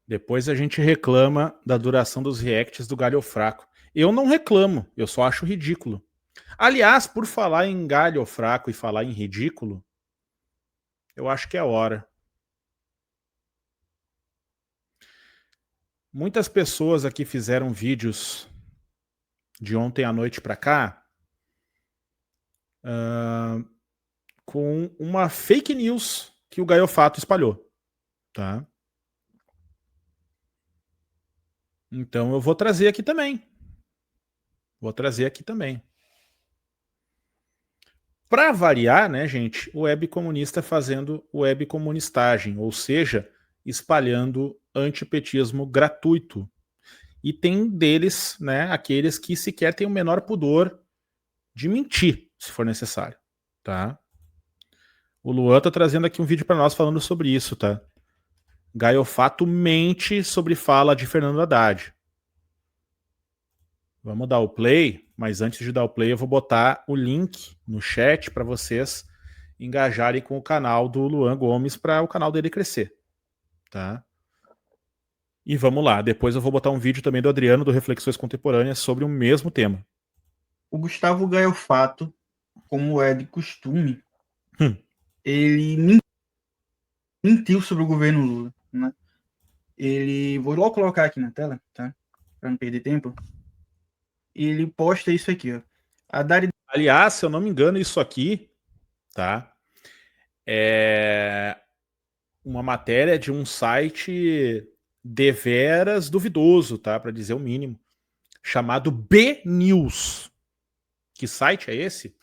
Depois a gente reclama da duração dos reacts do Galho Fraco. Eu não reclamo, eu só acho ridículo. Aliás, por falar em galho fraco e falar em ridículo, eu acho que é hora. Muitas pessoas aqui fizeram vídeos de ontem à noite pra cá com uma fake news que o Gaiofato espalhou, tá? Então eu vou trazer aqui também. Vou trazer aqui também. Para variar, né, gente, o web comunista fazendo web comunistagem, ou seja, espalhando antipetismo gratuito. E tem deles, né, aqueles que sequer têm o menor pudor de mentir, se for necessário, tá? O Luan tá trazendo aqui um vídeo para nós falando sobre isso, tá? Gaiofato mente sobre fala de Fernando Haddad. Vamos dar o play, mas antes de dar o play eu vou botar o link no chat para vocês engajarem com o canal do Luan Gomes para o canal dele crescer, tá? E vamos lá, depois eu vou botar um vídeo também do Adriano do Reflexões Contemporâneas sobre o mesmo tema. O Gustavo Gaiofato, como é de costume, ele mentiu sobre o governo Lula, né? Ele, vou logo colocar aqui na tela, tá? Para não perder tempo. Ele posta isso aqui, ó. Aliás, se eu não me engano, isso aqui, tá? É uma matéria de um site deveras duvidoso, tá? Para dizer o mínimo, chamado B-News. Que site é esse?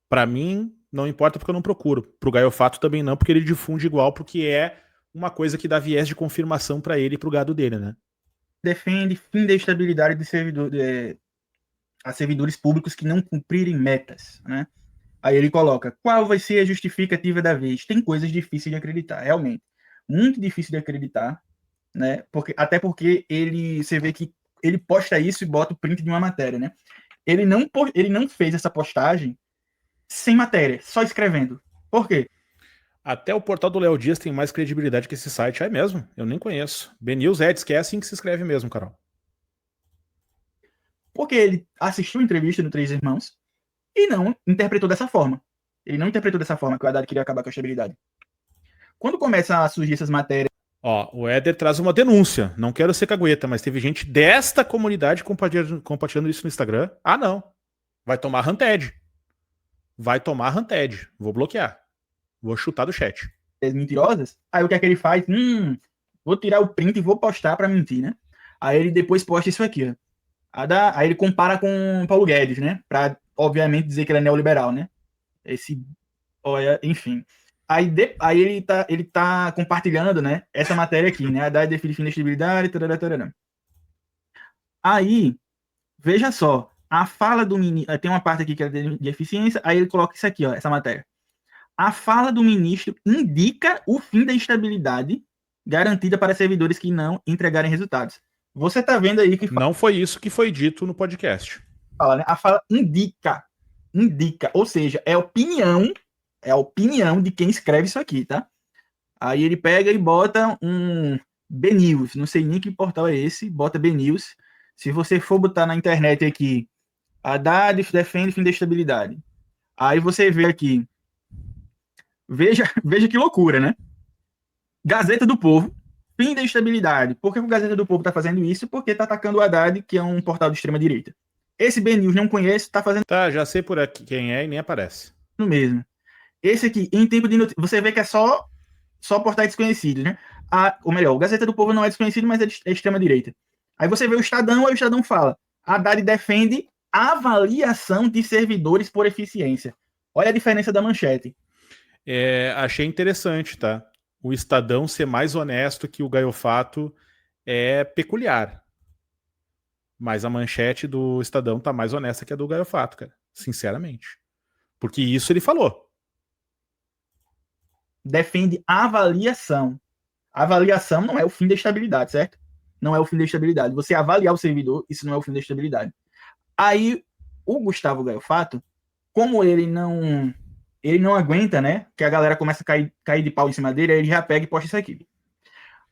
Para mim, não importa porque eu não procuro. Pro Gaiofato também não, porque ele difunde igual, porque é uma coisa que dá viés de confirmação para ele e pro gado dele, né? Defende fim da estabilidade a servidores públicos que não cumprirem metas, né? Aí ele coloca, qual vai ser a justificativa da vez? Tem coisas difíceis de acreditar, realmente. Muito difícil de acreditar, né? Até porque você vê que ele posta isso e bota o print de uma matéria, né? Ele não fez essa postagem sem matéria, só escrevendo. Por quê? Até o portal do Léo Dias tem mais credibilidade que esse site. É mesmo? Eu nem conheço. BNews Eds, que é assim que se escreve mesmo, Carol. Porque ele assistiu a entrevista do Três Irmãos e não interpretou dessa forma. Ele não interpretou dessa forma que o Haddad queria acabar com a estabilidade. Quando começam a surgir essas matérias... Ó, o Éder traz uma denúncia. Não quero ser cagueta, mas teve gente desta comunidade compartilhando isso no Instagram. Ah, não. Vai tomar Hunted. Vai tomar Hunted. Vou bloquear. Vou chutar do chat. mentirosas, aí o que é que ele faz? Vou tirar o print e vou postar para mentir, né? Aí ele depois posta isso aqui, ó. Aí ele compara com Paulo Guedes, né? Para, obviamente, dizer que ele é neoliberal, né? Olha, enfim. Aí ele tá compartilhando, né? Essa matéria aqui, né? Haddad define fim da estabilidade, tarará, tarará. Aí, veja só, a fala do ministro, tem uma parte aqui que é de eficiência, aí ele coloca isso aqui, ó, essa matéria. A fala do ministro indica o fim da estabilidade garantida para servidores que não entregarem resultados. Você está vendo aí que Não foi isso que foi dito no podcast. fala, né? A fala indica, ou seja, é a opinião de quem escreve isso aqui, tá? Aí ele pega e bota um BNews, não sei nem que portal é esse, bota BNews. Se você for botar na internet aqui, Haddad defende fim da estabilidade. Aí você vê aqui, veja que loucura, né? Gazeta do Povo, fim da estabilidade. Por que o Gazeta do Povo está fazendo isso? Porque está atacando o Haddad, que é um portal de extrema-direita. Esse BNews não conheço, está fazendo Tá, já sei por aqui quem é e nem aparece. o mesmo. Esse aqui, em tempo de notícia, você vê que é só portais desconhecidos, né? Ou melhor, o Gazeta do Povo não é desconhecido, mas é de extrema-direita. Aí você vê o Estadão, aí o Estadão fala, Haddad defende avaliação de servidores por eficiência. Olha a diferença da manchete. Achei interessante, tá? O Estadão ser mais honesto que o Gaiofato é peculiar. Mas a manchete do Estadão tá mais honesta que a do Gaiofato, cara. Sinceramente. Porque isso ele falou. Defende avaliação. Avaliação não é o fim da estabilidade, certo? Não é o fim da estabilidade. Você avaliar o servidor, isso não é o fim da estabilidade. Aí, o Gustavo Gaiofato, como ele não aguenta, né? Que a galera começa a cair de pau em cima dele, aí ele já pega e posta isso aqui.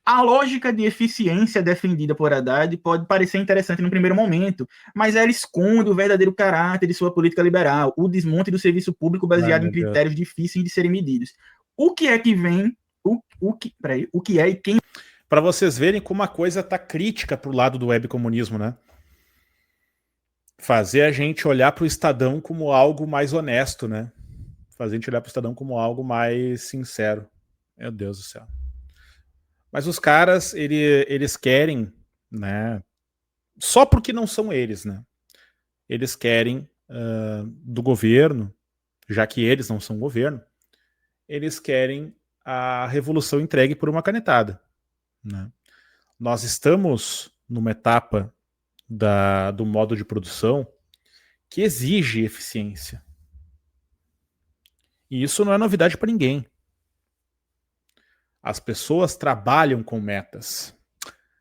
A lógica de eficiência defendida por Haddad pode parecer interessante no primeiro momento, mas ela esconde o verdadeiro caráter de sua política liberal, o desmonte do serviço público Ai, baseado em meu Deus. critérios difíceis de serem medidos. O que é que vem, o que é e quem... Para vocês verem como a coisa tá crítica pro lado do webcomunismo, né? Fazer a gente olhar pro Estadão como algo mais honesto, né? Fazer a gente olhar pro Estadão como algo mais sincero. Meu Deus do céu. Mas os caras, eles querem, né? Só porque não são eles, né? Eles querem do governo, já que eles não são governo, eles querem a revolução entregue por uma canetada, né? Nós estamos numa etapa do modo de produção que exige eficiência. E isso não é novidade para ninguém. As pessoas trabalham com metas.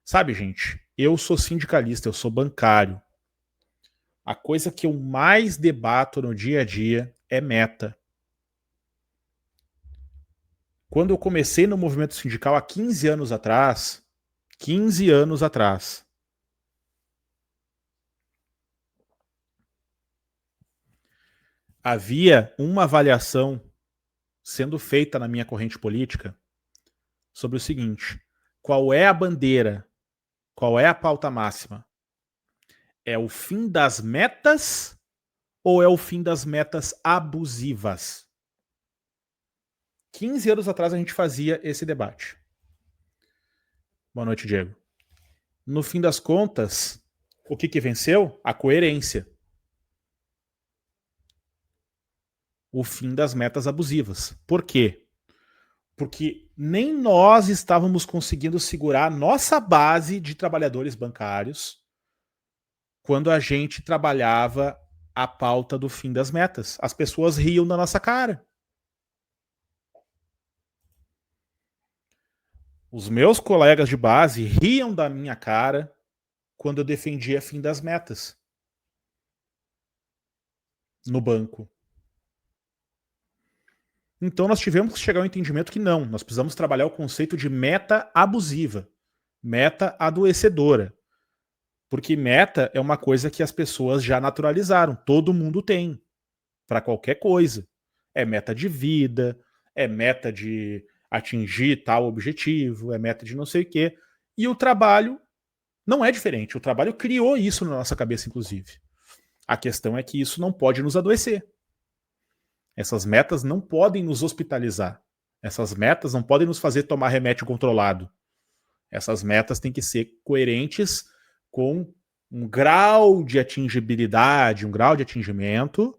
Sabe, gente, eu sou sindicalista, eu sou bancário. A coisa que eu mais debato no dia a dia é meta. Quando eu comecei no movimento sindical há 15 anos atrás, havia uma avaliação sendo feita na minha corrente política sobre o seguinte: qual é a bandeira, qual é a pauta máxima? É o fim das metas ou é o fim das metas abusivas? 15 anos atrás a gente fazia esse debate. Boa noite, Diego. No fim das contas, o que venceu? A coerência. O fim das metas abusivas. Por quê? Porque nem nós estávamos conseguindo segurar a nossa base de trabalhadores bancários quando a gente trabalhava a pauta do fim das metas. As pessoas riam da nossa cara. Os meus colegas de base riam da minha cara quando eu defendia fim das metas no banco. Então nós tivemos que chegar ao entendimento que não, nós precisamos trabalhar o conceito de meta abusiva, meta adoecedora. Porque meta é uma coisa que as pessoas já naturalizaram, todo mundo tem, para qualquer coisa. É meta de vida, é meta de atingir tal objetivo, é meta de não sei o quê. E o trabalho não é diferente, o trabalho criou isso na nossa cabeça, inclusive. A questão é que isso não pode nos adoecer. Essas metas não podem nos hospitalizar. Essas metas não podem nos fazer tomar remédio controlado. Essas metas têm que ser coerentes com um grau de atingibilidade, um grau de atingimento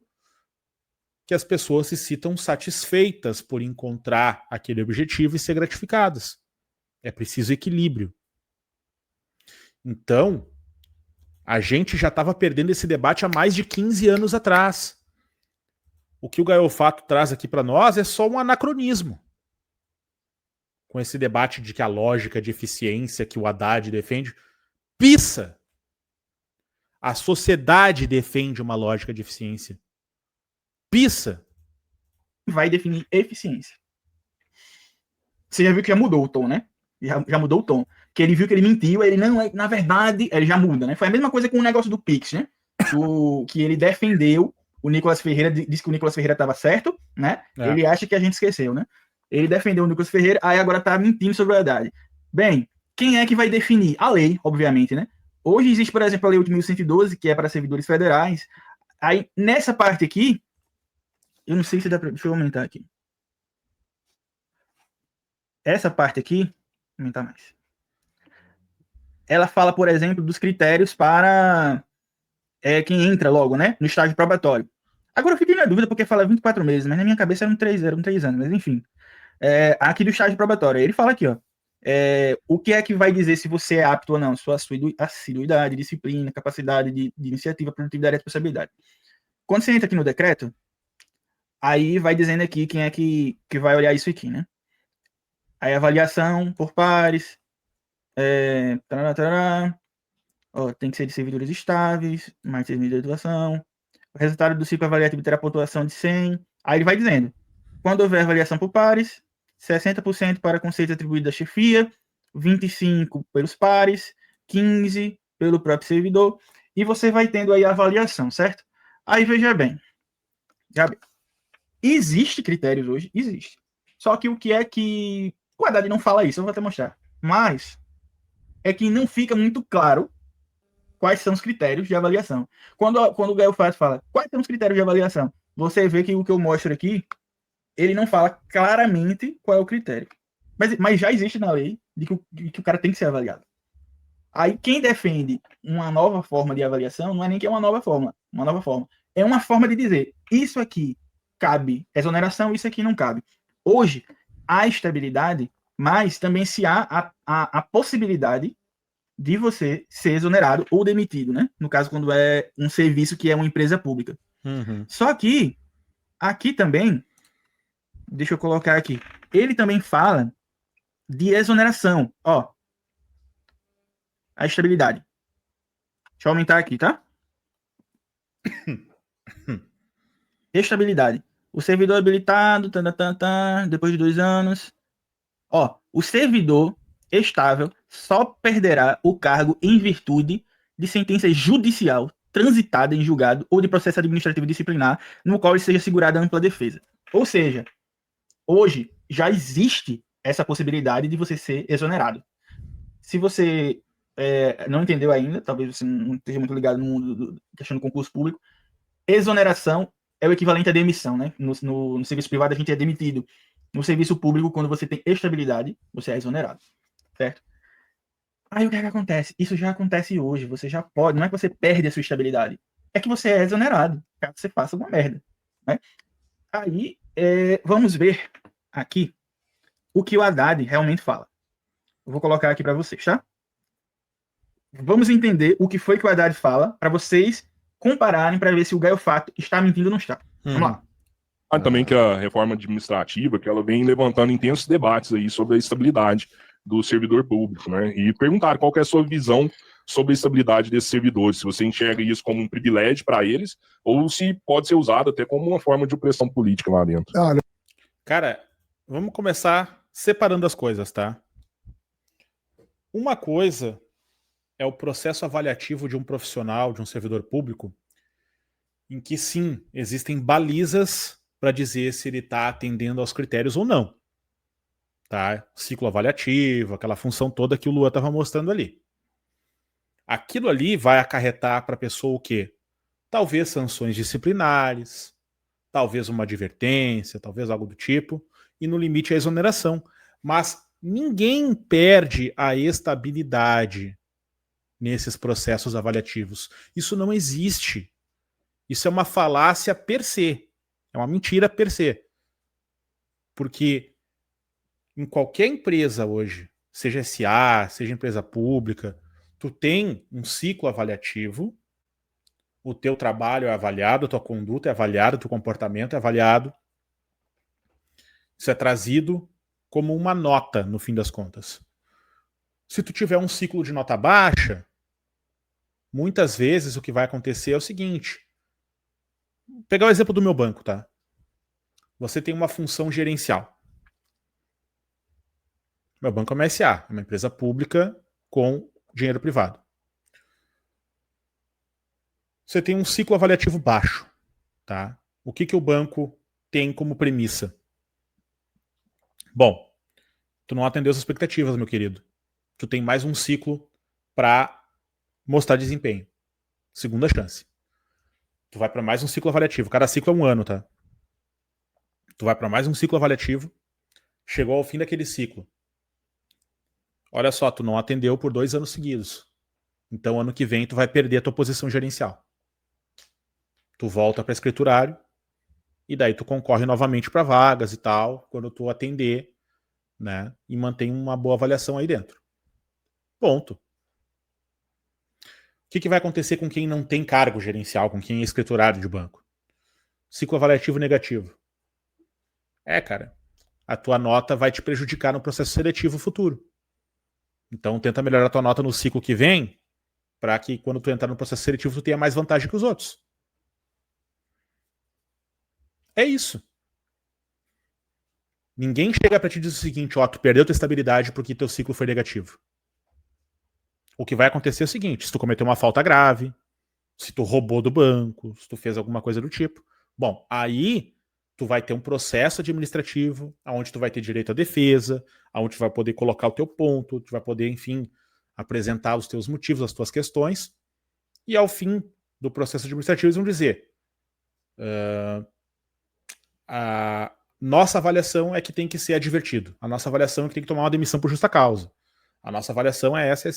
que as pessoas se sintam satisfeitas por encontrar aquele objetivo e ser gratificadas. É preciso equilíbrio. Então, a gente já estava perdendo esse debate há mais de 15 anos atrás. O que o Gael Fato traz aqui para nós é só um anacronismo. Com esse debate de que a lógica de eficiência que o Haddad defende, pissa! A sociedade defende uma lógica de eficiência. Pissa! Vai definir eficiência. Você já viu que já mudou o tom, né? Já mudou o tom. Que ele viu que ele mentiu, ele não é, na verdade, ele já muda, né? Foi a mesma coisa com o negócio do Pix, né? Que ele defendeu o Nicolas Ferreira, disse que o Nicolas Ferreira estava certo, né? É. Ele acha que a gente esqueceu, né? Ele defendeu o Nicolas Ferreira, aí agora tá mentindo sobre a verdade. Bem, quem é que vai definir? A lei, obviamente, né? Hoje existe, por exemplo, a Lei 8.112, que é para servidores federais. Aí, nessa parte aqui, eu não sei se dá para... Deixa eu aumentar aqui. Essa parte aqui, vou aumentar mais. Ela fala, por exemplo, dos critérios para quem entra logo, né? No estágio probatório. Agora eu fiquei na dúvida porque fala 24 meses, mas na minha cabeça eram 3 anos, mas enfim. Aqui do estágio probatório, ele fala aqui, ó. O que é que vai dizer se você é apto ou não? Sua assiduidade, disciplina, capacidade de iniciativa, produtividade e responsabilidade. Quando você entra aqui no decreto, aí vai dizendo aqui quem é que vai olhar isso aqui, né? Aí avaliação por pares, tem que ser de servidores estáveis, mais de 6 meses de atuação. O resultado do ciclo avaliativo terá pontuação de 100. Aí ele vai dizendo, quando houver avaliação por pares, 60% para conceitos atribuídos à chefia, 25 pelos pares, 15 pelo próprio servidor, e você vai tendo aí a avaliação, certo? Aí veja bem, existe critérios hoje? Existe. Só que o que é que o Haddad não fala isso, eu vou até mostrar. Mas é que não fica muito claro quais são os critérios de avaliação. Quando o Gael Fato fala quais são os critérios de avaliação, você vê que o que eu mostro aqui, ele não fala claramente qual é o critério. Mas já existe na lei de que o cara tem que ser avaliado. Aí quem defende uma nova forma de avaliação não é nem que é uma nova forma. É uma forma de dizer, isso aqui cabe exoneração, isso aqui não cabe. Hoje, há estabilidade, mas também se há a possibilidade de você ser exonerado ou demitido, né? No caso, quando é um serviço que é uma empresa pública. Uhum. Só que, aqui também, deixa eu colocar aqui, ele também fala de exoneração. Ó, a estabilidade. Deixa eu aumentar aqui, tá? Estabilidade. O servidor habilitado, depois de 2 anos. Ó, o servidor estável só perderá o cargo em virtude de sentença judicial transitada em julgado ou de processo administrativo disciplinar no qual ele seja assegurada ampla defesa. Ou seja, hoje já existe essa possibilidade de você ser exonerado. Se você não entendeu ainda, talvez você não esteja muito ligado no mundo do questão do concurso público, exoneração é o equivalente à demissão, né? No serviço privado a gente é demitido. No serviço público, quando você tem estabilidade, você é exonerado, certo? Aí o que é que acontece? Isso já acontece hoje, você já pode, não é que você perde a sua estabilidade, é que você é exonerado, caso você faça alguma merda, né? Aí, vamos ver aqui o que o Haddad realmente fala. Eu vou colocar aqui para vocês, tá? Vamos entender o que foi que o Haddad fala para vocês compararem para ver se o Gaio Fato está mentindo ou não está. Vamos lá. Também que a reforma administrativa, que ela vem levantando intensos debates aí sobre a estabilidade do servidor público, né? E perguntar qual que é a sua visão sobre a estabilidade desses servidores, se você enxerga isso como um privilégio para eles, ou se pode ser usado até como uma forma de opressão política lá dentro. Cara, vamos começar separando as coisas, tá? Uma coisa é o processo avaliativo de um profissional, de um servidor público, em que sim, existem balizas para dizer se ele está atendendo aos critérios ou não. Tá? Ciclo avaliativo, aquela função toda que o Luan estava mostrando ali. Aquilo ali vai acarretar para a pessoa o quê? Talvez sanções disciplinares, talvez uma advertência, talvez algo do tipo, e no limite a exoneração. Mas ninguém perde a estabilidade nesses processos avaliativos. Isso não existe. Isso é uma falácia per se. É uma mentira per se. Porque em qualquer empresa hoje, seja SA, seja empresa pública, tu tem um ciclo avaliativo, o teu trabalho é avaliado, a tua conduta é avaliada, o teu comportamento é avaliado. Isso é trazido como uma nota, no fim das contas. Se tu tiver um ciclo de nota baixa, muitas vezes o que vai acontecer é o seguinte. Vou pegar o exemplo do meu banco, tá? Você tem uma função gerencial. Meu banco é uma SA, é uma empresa pública com dinheiro privado. Você tem um ciclo avaliativo baixo, tá? O que o banco tem como premissa? Bom, tu não atendeu as expectativas, meu querido. Tu tem mais um ciclo para mostrar desempenho. Segunda chance. Tu vai para mais um ciclo avaliativo. Cada ciclo é 1 ano, tá? Tu vai para mais um ciclo avaliativo. Chegou ao fim daquele ciclo. Olha só, tu não atendeu por 2 anos seguidos. Então, ano que vem, tu vai perder a tua posição gerencial. Tu volta para escriturário e daí tu concorre novamente para vagas e tal, quando tu atender, né? E mantém uma boa avaliação aí dentro. Ponto. O que vai acontecer com quem não tem cargo gerencial, com quem é escriturário de banco? Ciclo avaliativo negativo. Cara, a tua nota vai te prejudicar no processo seletivo futuro. Então tenta melhorar a tua nota no ciclo que vem, para que quando tu entrar no processo seletivo tu tenha mais vantagem que os outros. É isso. Ninguém chega para te dizer o seguinte, ó, tu perdeu tua estabilidade porque teu ciclo foi negativo. O que vai acontecer é o seguinte, se tu cometeu uma falta grave, se tu roubou do banco, se tu fez alguma coisa do tipo, bom, aí tu vai ter um processo administrativo, onde tu vai ter direito à defesa, onde tu vai poder colocar o teu ponto, tu vai poder, enfim, apresentar os teus motivos, as tuas questões, e ao fim do processo administrativo eles vão dizer a nossa avaliação é que tem que ser advertido, a nossa avaliação é que tem que tomar uma demissão por justa causa, a nossa avaliação é essa.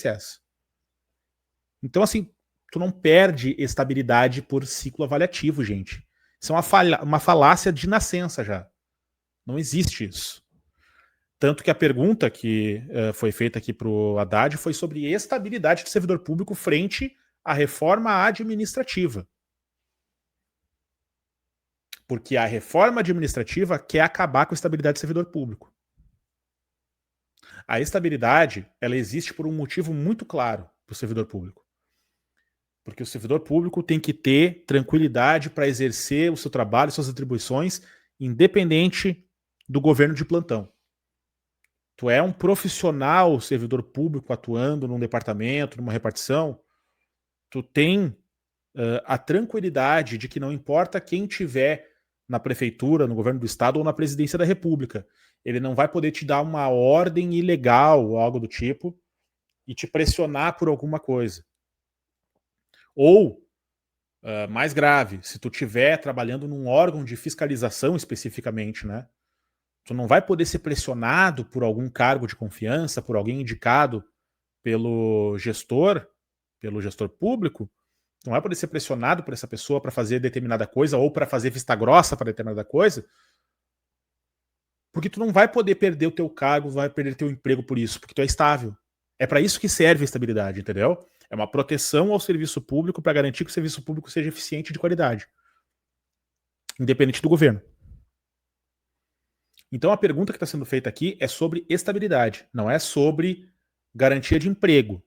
Então, assim, tu não perde estabilidade por ciclo avaliativo, gente. Isso é uma falácia de nascença já. Não existe isso. Tanto que a pergunta que foi feita aqui para o Haddad foi sobre estabilidade do servidor público frente à reforma administrativa. Porque a reforma administrativa quer acabar com a estabilidade do servidor público. A estabilidade, ela existe por um motivo muito claro para o servidor público. Porque o servidor público tem que ter tranquilidade para exercer o seu trabalho, suas atribuições, independente do governo de plantão. Tu é um profissional servidor público atuando num departamento, numa repartição, tu tem a tranquilidade de que não importa quem tiver na prefeitura, no governo do estado ou na presidência da república, ele não vai poder te dar uma ordem ilegal ou algo do tipo e te pressionar por alguma coisa. Ou, mais grave, se tu estiver trabalhando num órgão de fiscalização especificamente, né? Tu não vai poder ser pressionado por algum cargo de confiança, por alguém indicado pelo gestor público, não vai poder ser pressionado por essa pessoa para fazer determinada coisa ou para fazer vista grossa para determinada coisa, porque tu não vai poder perder o teu cargo, vai perder teu emprego por isso, porque tu é estável. É para isso que serve a estabilidade, entendeu? É uma proteção ao serviço público para garantir que o serviço público seja eficiente e de qualidade, independente do governo. Então a pergunta que está sendo feita aqui é sobre estabilidade, não é sobre garantia de emprego.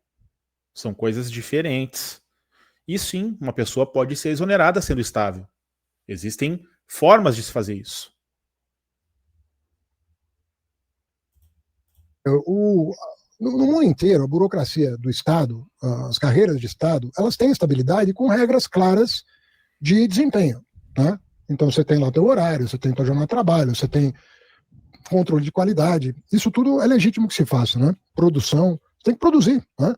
São coisas diferentes. E sim, uma pessoa pode ser exonerada sendo estável. Existem formas de se fazer isso. No mundo inteiro, a burocracia do Estado, as carreiras de Estado, elas têm estabilidade com regras claras de desempenho. Né? Então você tem lá teu horário, você tem tua jornada de trabalho, você tem controle de qualidade. Isso tudo é legítimo que se faça. Né? Produção, você tem que produzir. Né?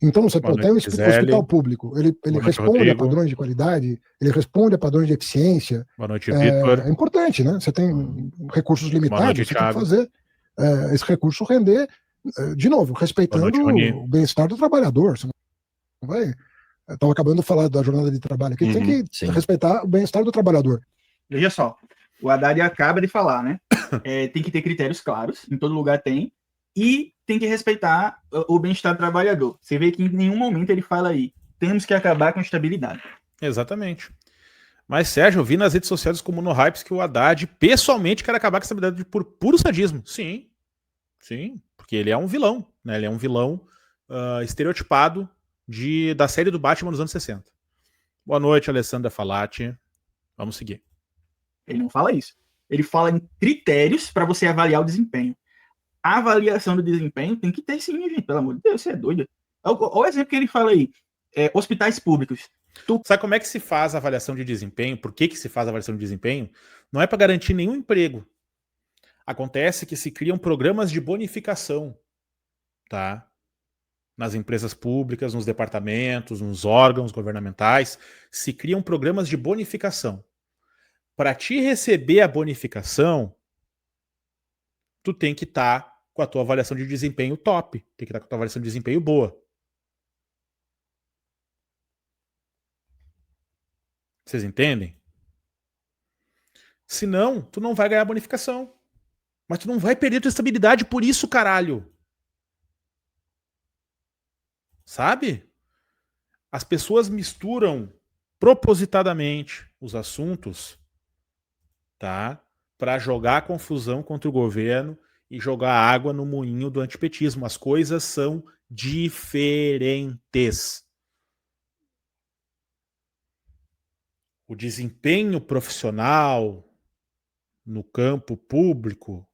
Então você tem um hospital público, ele responde a padrões de qualidade, ele responde a padrões de eficiência. Boa noite, Vitor. É importante, né? Você tem recursos limitados, você tem que fazer esse recurso render, de novo, respeitando o bem-estar do trabalhador. Você não vai... Estava acabando de falar da jornada de trabalho aqui, tem que respeitar o bem-estar do trabalhador. Veja só, o Haddad acaba de falar, né? Tem que ter critérios claros, em todo lugar tem, e tem que respeitar o bem-estar do trabalhador. Você vê que em nenhum momento ele fala aí, temos que acabar com a estabilidade. Exatamente. Mas, Sérgio, eu vi nas redes sociais como no Hypes que o Haddad pessoalmente quer acabar com a estabilidade por puro sadismo. Sim, porque ele é um vilão, né? Ele é um vilão estereotipado da série do Batman dos anos 60. Boa noite, Alessandra Falati. Vamos seguir. Ele não fala isso. Ele fala em critérios para você avaliar o desempenho. A avaliação do desempenho tem que ter sim, gente. Pelo amor de Deus, você é doido. Olha o exemplo que ele fala aí. Hospitais públicos. Sabe como é que se faz a avaliação de desempenho? Por que se faz a avaliação de desempenho? Não é para garantir nenhum emprego. Acontece que se criam programas de bonificação, tá? Nas empresas públicas, nos departamentos, nos órgãos governamentais, se criam programas de bonificação. Para te receber a bonificação, tu tem que estar com a tua avaliação de desempenho top, tem que estar com a tua avaliação de desempenho boa. Vocês entendem? Senão, tu não vai ganhar bonificação. Mas tu não vai perder tua estabilidade por isso, caralho. Sabe? As pessoas misturam propositadamente os assuntos, tá? Para jogar confusão contra o governo e jogar água no moinho do antipetismo. As coisas são diferentes. O desempenho profissional, no campo público,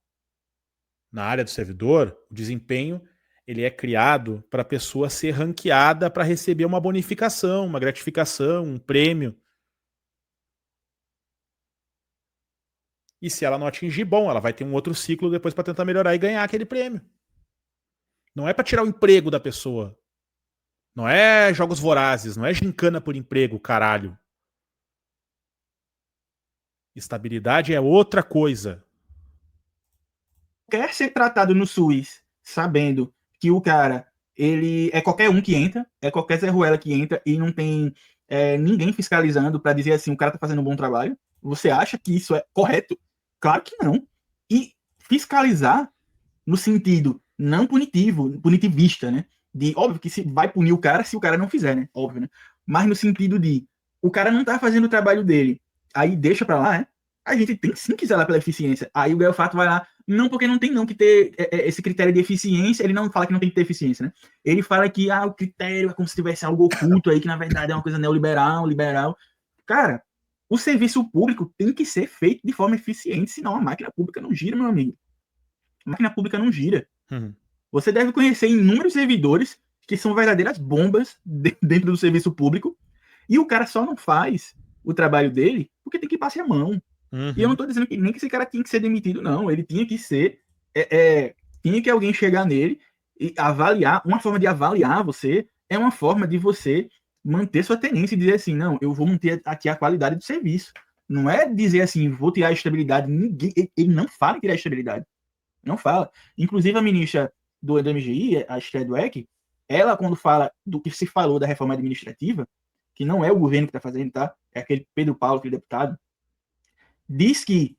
na área do servidor, o desempenho ele é criado para a pessoa ser ranqueada para receber uma bonificação, uma gratificação, um prêmio. E se ela não atingir, bom, ela vai ter um outro ciclo depois para tentar melhorar e ganhar aquele prêmio. Não é para tirar o emprego da pessoa. Não é jogos vorazes, não é gincana por emprego, caralho. Estabilidade é outra coisa. Quer ser tratado no SUS sabendo que o cara, ele é qualquer um que entra, é qualquer Zé Ruela que entra e não tem ninguém fiscalizando para dizer assim, o cara tá fazendo um bom trabalho? Você acha que isso é correto? Claro que não. E fiscalizar no sentido não punitivo, punitivista, né? De, óbvio que se vai punir o cara se o cara não fizer, né? Óbvio, né? Mas no sentido de, o cara não tá fazendo o trabalho dele, aí deixa pra lá, né? A gente tem sim que zelar pela eficiência. Aí o Gelfato vai lá, não, porque não tem não que ter esse critério de eficiência, ele não fala que não tem que ter eficiência, né? Ele fala que o critério é como se tivesse algo oculto aí, que na verdade é uma coisa neoliberal, liberal. Cara, o serviço público tem que ser feito de forma eficiente, senão a máquina pública não gira, meu amigo. A máquina pública não gira. Você deve conhecer inúmeros servidores que são verdadeiras bombas dentro do serviço público e o cara só não faz o trabalho dele porque tem que passar a mão. E eu não tô dizendo que nem que esse cara tinha que ser demitido, não. Ele tinha que ser... tinha que alguém chegar nele e avaliar. Uma forma de avaliar você é uma forma de você manter sua tenência e dizer assim, não, eu vou manter aqui a qualidade do serviço. Não é dizer assim, vou tirar a estabilidade. Ele não fala em tirar a estabilidade. Não fala. Inclusive, a ministra do MGI, a Esther Dweck, ela, quando fala do que se falou da reforma administrativa, que não é o governo que está fazendo, tá? É aquele Pedro Paulo, aquele deputado, diz que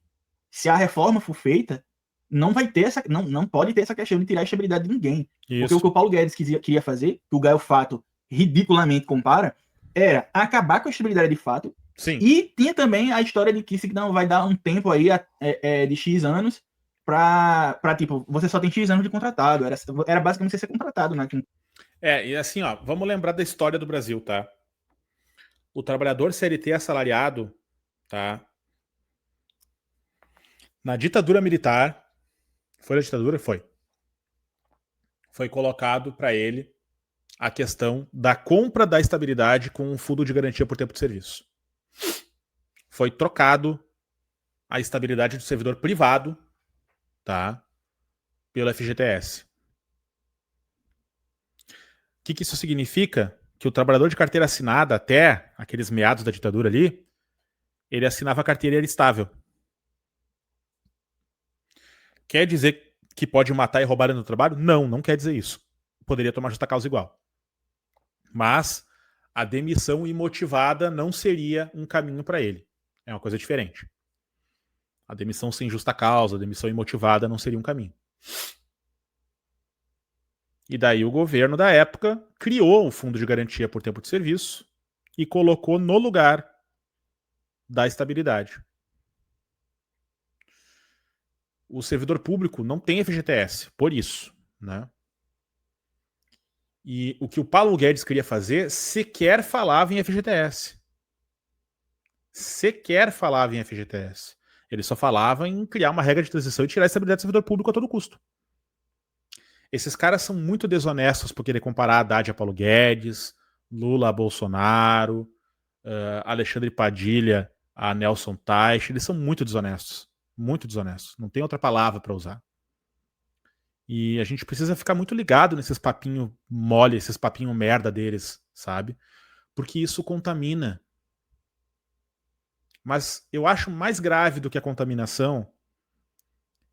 se a reforma for feita, não vai ter essa, não pode ter essa questão de tirar a estabilidade de ninguém. Isso. Porque o que o Paulo Guedes queria fazer, que o Gaio Fato ridiculamente compara, era acabar com a estabilidade de fato. Sim. E tinha também a história de que se não vai dar um tempo aí de X anos para tipo, você só tem X anos de contratado. Era basicamente você ser contratado, né? E assim, ó, vamos lembrar da história do Brasil, tá? O trabalhador CLT assalariado, tá? Na ditadura militar, foi a ditadura? Foi. Foi colocado para ele a questão da compra da estabilidade com um fundo de garantia por tempo de serviço. Foi trocado a estabilidade do servidor privado, tá? Pelo FGTS. O que isso significa? Que o trabalhador de carteira assinada, até aqueles meados da ditadura ali, ele assinava a carteira e era estável. Quer dizer que pode matar e roubar no trabalho? Não, não quer dizer isso. Poderia tomar justa causa igual. Mas a demissão imotivada não seria um caminho para ele. É uma coisa diferente. A demissão sem justa causa, a demissão imotivada não seria um caminho. E daí o governo da época criou um fundo de garantia por tempo de serviço e colocou no lugar da estabilidade. O servidor público não tem FGTS, por isso, né? E o que o Paulo Guedes queria fazer sequer falava em FGTS. Sequer falava em FGTS. Ele só falava em criar uma regra de transição e tirar a estabilidade do servidor público a todo custo. Esses caras são muito desonestos por querer comparar Haddad a Paulo Guedes, Lula a Bolsonaro, Alexandre Padilha a Nelson Teich. Eles são muito desonestos. Muito desonestos. Não tem outra palavra para usar. E a gente precisa ficar muito ligado nesses papinho mole, esses papinho merda deles, sabe? Porque isso contamina. Mas eu acho mais grave do que a contaminação,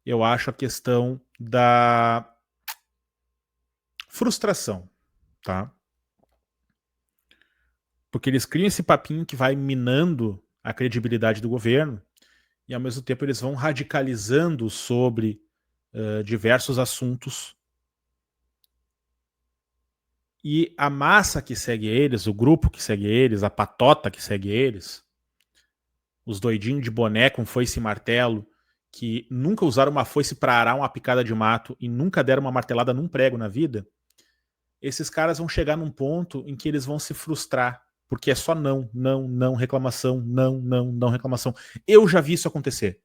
eu acho a questão da frustração, tá? Porque eles criam esse papinho que vai minando a credibilidade do governo e ao mesmo tempo eles vão radicalizando sobre diversos assuntos. E a massa que segue eles, o grupo que segue eles, a patota que segue eles, os doidinhos de boné com foice e martelo, que nunca usaram uma foice para arar uma picada de mato e nunca deram uma martelada num prego na vida, esses caras vão chegar num ponto em que eles vão se frustrar, porque é só não, reclamação, não, reclamação. Eu já vi isso acontecer.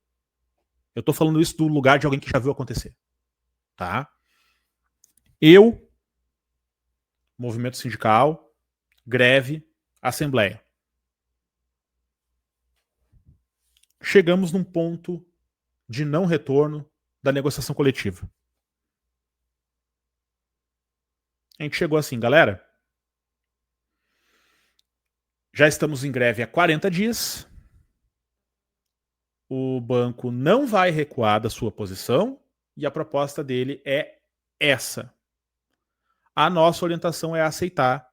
Eu tô falando isso do lugar de alguém que já viu acontecer. Tá? Eu, movimento sindical, greve, assembleia. Chegamos num ponto de não retorno da negociação coletiva. A gente chegou assim, galera, já estamos em greve há 40 dias, o banco não vai recuar da sua posição e a proposta dele é essa. A nossa orientação é aceitar,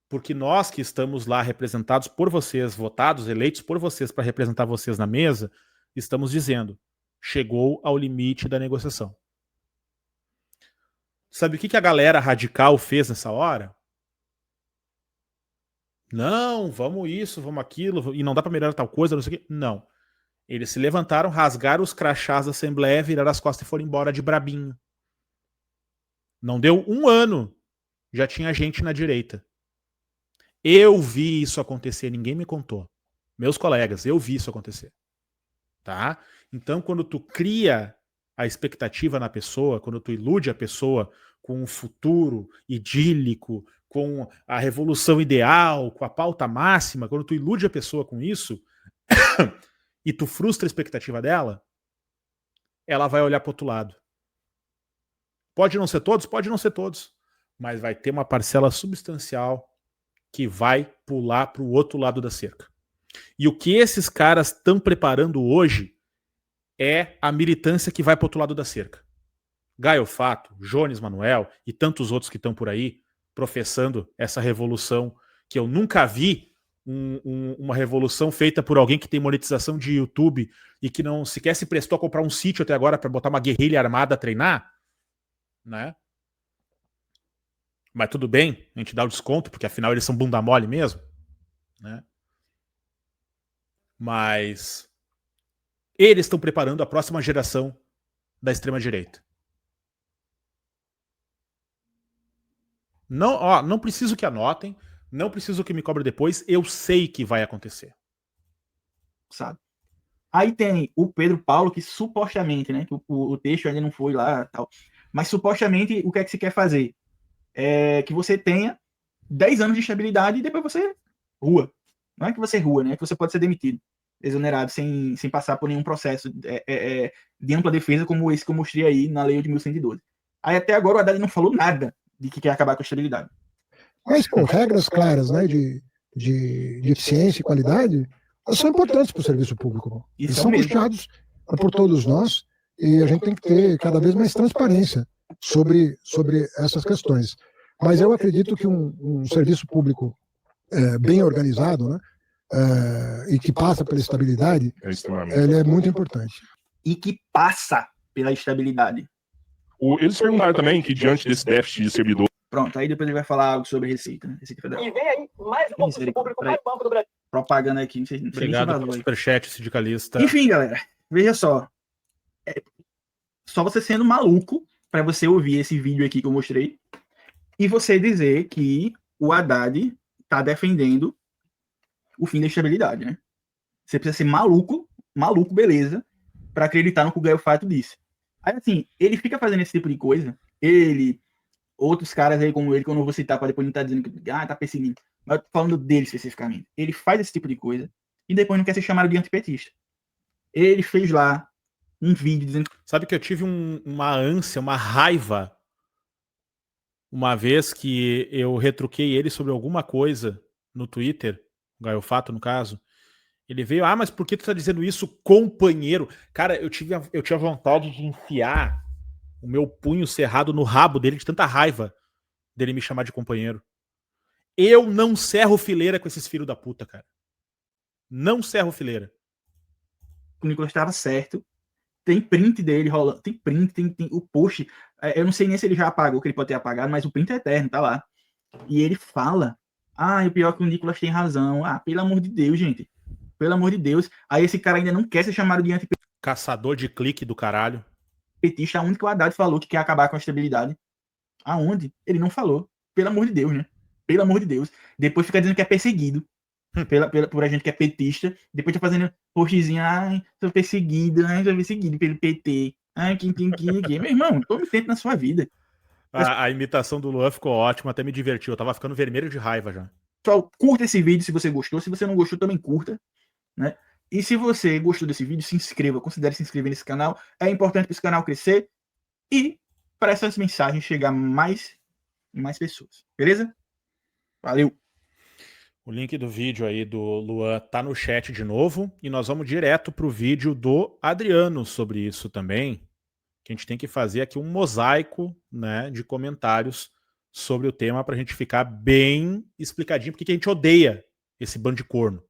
porque nós que estamos lá representados por vocês, votados, eleitos por vocês para representar vocês na mesa, estamos dizendo, chegou ao limite da negociação. Sabe o que a galera radical fez nessa hora? Não, vamos isso, vamos aquilo, e não dá para melhorar tal coisa, não sei o quê. Não. Eles se levantaram, rasgaram os crachás da Assembleia, viraram as costas e foram embora de brabinho. Não deu um ano, já tinha gente na direita. Eu vi isso acontecer, ninguém me contou. Meus colegas, eu vi isso acontecer. Tá? Então, quando tu cria a expectativa na pessoa, quando tu ilude a pessoa com um futuro idílico, com a revolução ideal, com a pauta máxima, quando tu ilude a pessoa com isso e tu frustra a expectativa dela, ela vai olhar para o outro lado. Pode não ser todos? Pode não ser todos. Mas vai ter uma parcela substancial que vai pular para o outro lado da cerca. E o que esses caras estão preparando hoje é a militância que vai para o outro lado da cerca. Gaio Fato, Jones Manuel e tantos outros que estão por aí professando essa revolução que eu nunca vi, uma revolução feita por alguém que tem monetização de YouTube e que não sequer se prestou a comprar um sítio até agora para botar uma guerrilha armada a treinar, né? Mas tudo bem, a gente dá o desconto, porque afinal eles são bunda mole mesmo, né? Mas eles estão preparando a próxima geração da extrema-direita. Não, não preciso que anotem, não preciso que me cobre depois, eu sei que vai acontecer. Sabe? Aí tem o Pedro Paulo, que supostamente, né, que o texto ainda não foi lá, tal, mas supostamente o que é que se quer fazer? É que você tenha 10 anos de estabilidade e depois você rua. Não é que você rua, né? É que você pode ser demitido, exonerado, sem passar por nenhum processo de ampla defesa como esse que eu mostrei aí na lei de 1112. Aí até agora o Haddad não falou nada de que quer acabar com a estabilidade. Mas com regras claras, né, de eficiência e qualidade, elas são importantes para o serviço público. Eles são custeados por todos nós e a gente tem que ter cada vez mais transparência sobre essas questões. Mas eu acredito que um serviço público bem organizado, né, e que passa pela estabilidade, ele é muito importante. E que passa pela estabilidade. Eles perguntaram também que diante desse déficit de servidor. Pronto, aí depois ele vai falar algo sobre Receita, né? Receita Federal. E vem aí mais um concurso público mais banco do Brasil. Propaganda aqui, não sei Obrigado pelo superchat, sindicalista. Enfim, galera, veja só. Só você sendo maluco para você ouvir esse vídeo aqui que eu mostrei e você dizer que o Haddad tá defendendo o fim da estabilidade, né? Você precisa ser maluco, beleza, para acreditar no que o Gaio Fato disse. Aí, assim, ele fica fazendo esse tipo de coisa, outros caras aí como ele, que eu não vou citar para depois não estar dizendo que tá perseguindo, mas eu tô falando dele especificamente. Ele faz esse tipo de coisa e depois não quer ser chamado de antipetista. Ele fez lá um vídeo dizendo... Sabe que eu tive uma ânsia, uma raiva, uma vez que eu retruquei ele sobre alguma coisa no Twitter, o Gaio Fato, no caso. Ele veio, mas por que tu tá dizendo isso, companheiro? Cara, eu tinha vontade de enfiar o meu punho cerrado no rabo dele, de tanta raiva dele me chamar de companheiro. Eu não cerro fileira com esses filhos da puta, cara. Não cerro fileira. O Nicolas estava certo. Tem print dele rolando. Tem print, tem o post. Eu não sei nem se ele já apagou, que ele pode ter apagado, mas o print é eterno, tá lá. E ele fala, o pior é que o Nicolas tem razão. Pelo amor de Deus, gente. Pelo amor de Deus. Aí esse cara ainda não quer ser chamado de antipetista. Caçador de clique do caralho. Petista, aonde que o Haddad falou que quer acabar com a estabilidade? Aonde? Ele não falou. Pelo amor de Deus, né? Pelo amor de Deus. Depois fica dizendo que é perseguido. por a gente que é petista, depois tá fazendo postzinho, ai, sou perseguido, ai, sou perseguido pelo PT, ai, quem. Meu irmão, tome tempo na sua vida. A imitação do Luan ficou ótima, até me divertiu. Eu tava ficando vermelho de raiva já. Pessoal, curta esse vídeo se você gostou. Se você não gostou, também curta, né? E se você gostou desse vídeo, se inscreva. Considere se inscrever nesse canal. É importante para esse canal crescer e para essas mensagens chegar mais e mais pessoas. Beleza? Valeu! O link do vídeo aí do Luan tá no chat de novo. E nós vamos direto pro vídeo do Adriano sobre isso também. Que a gente tem que fazer aqui um mosaico, né, de comentários sobre o tema para a gente ficar bem explicadinho, porque a gente odeia esse bando de corno.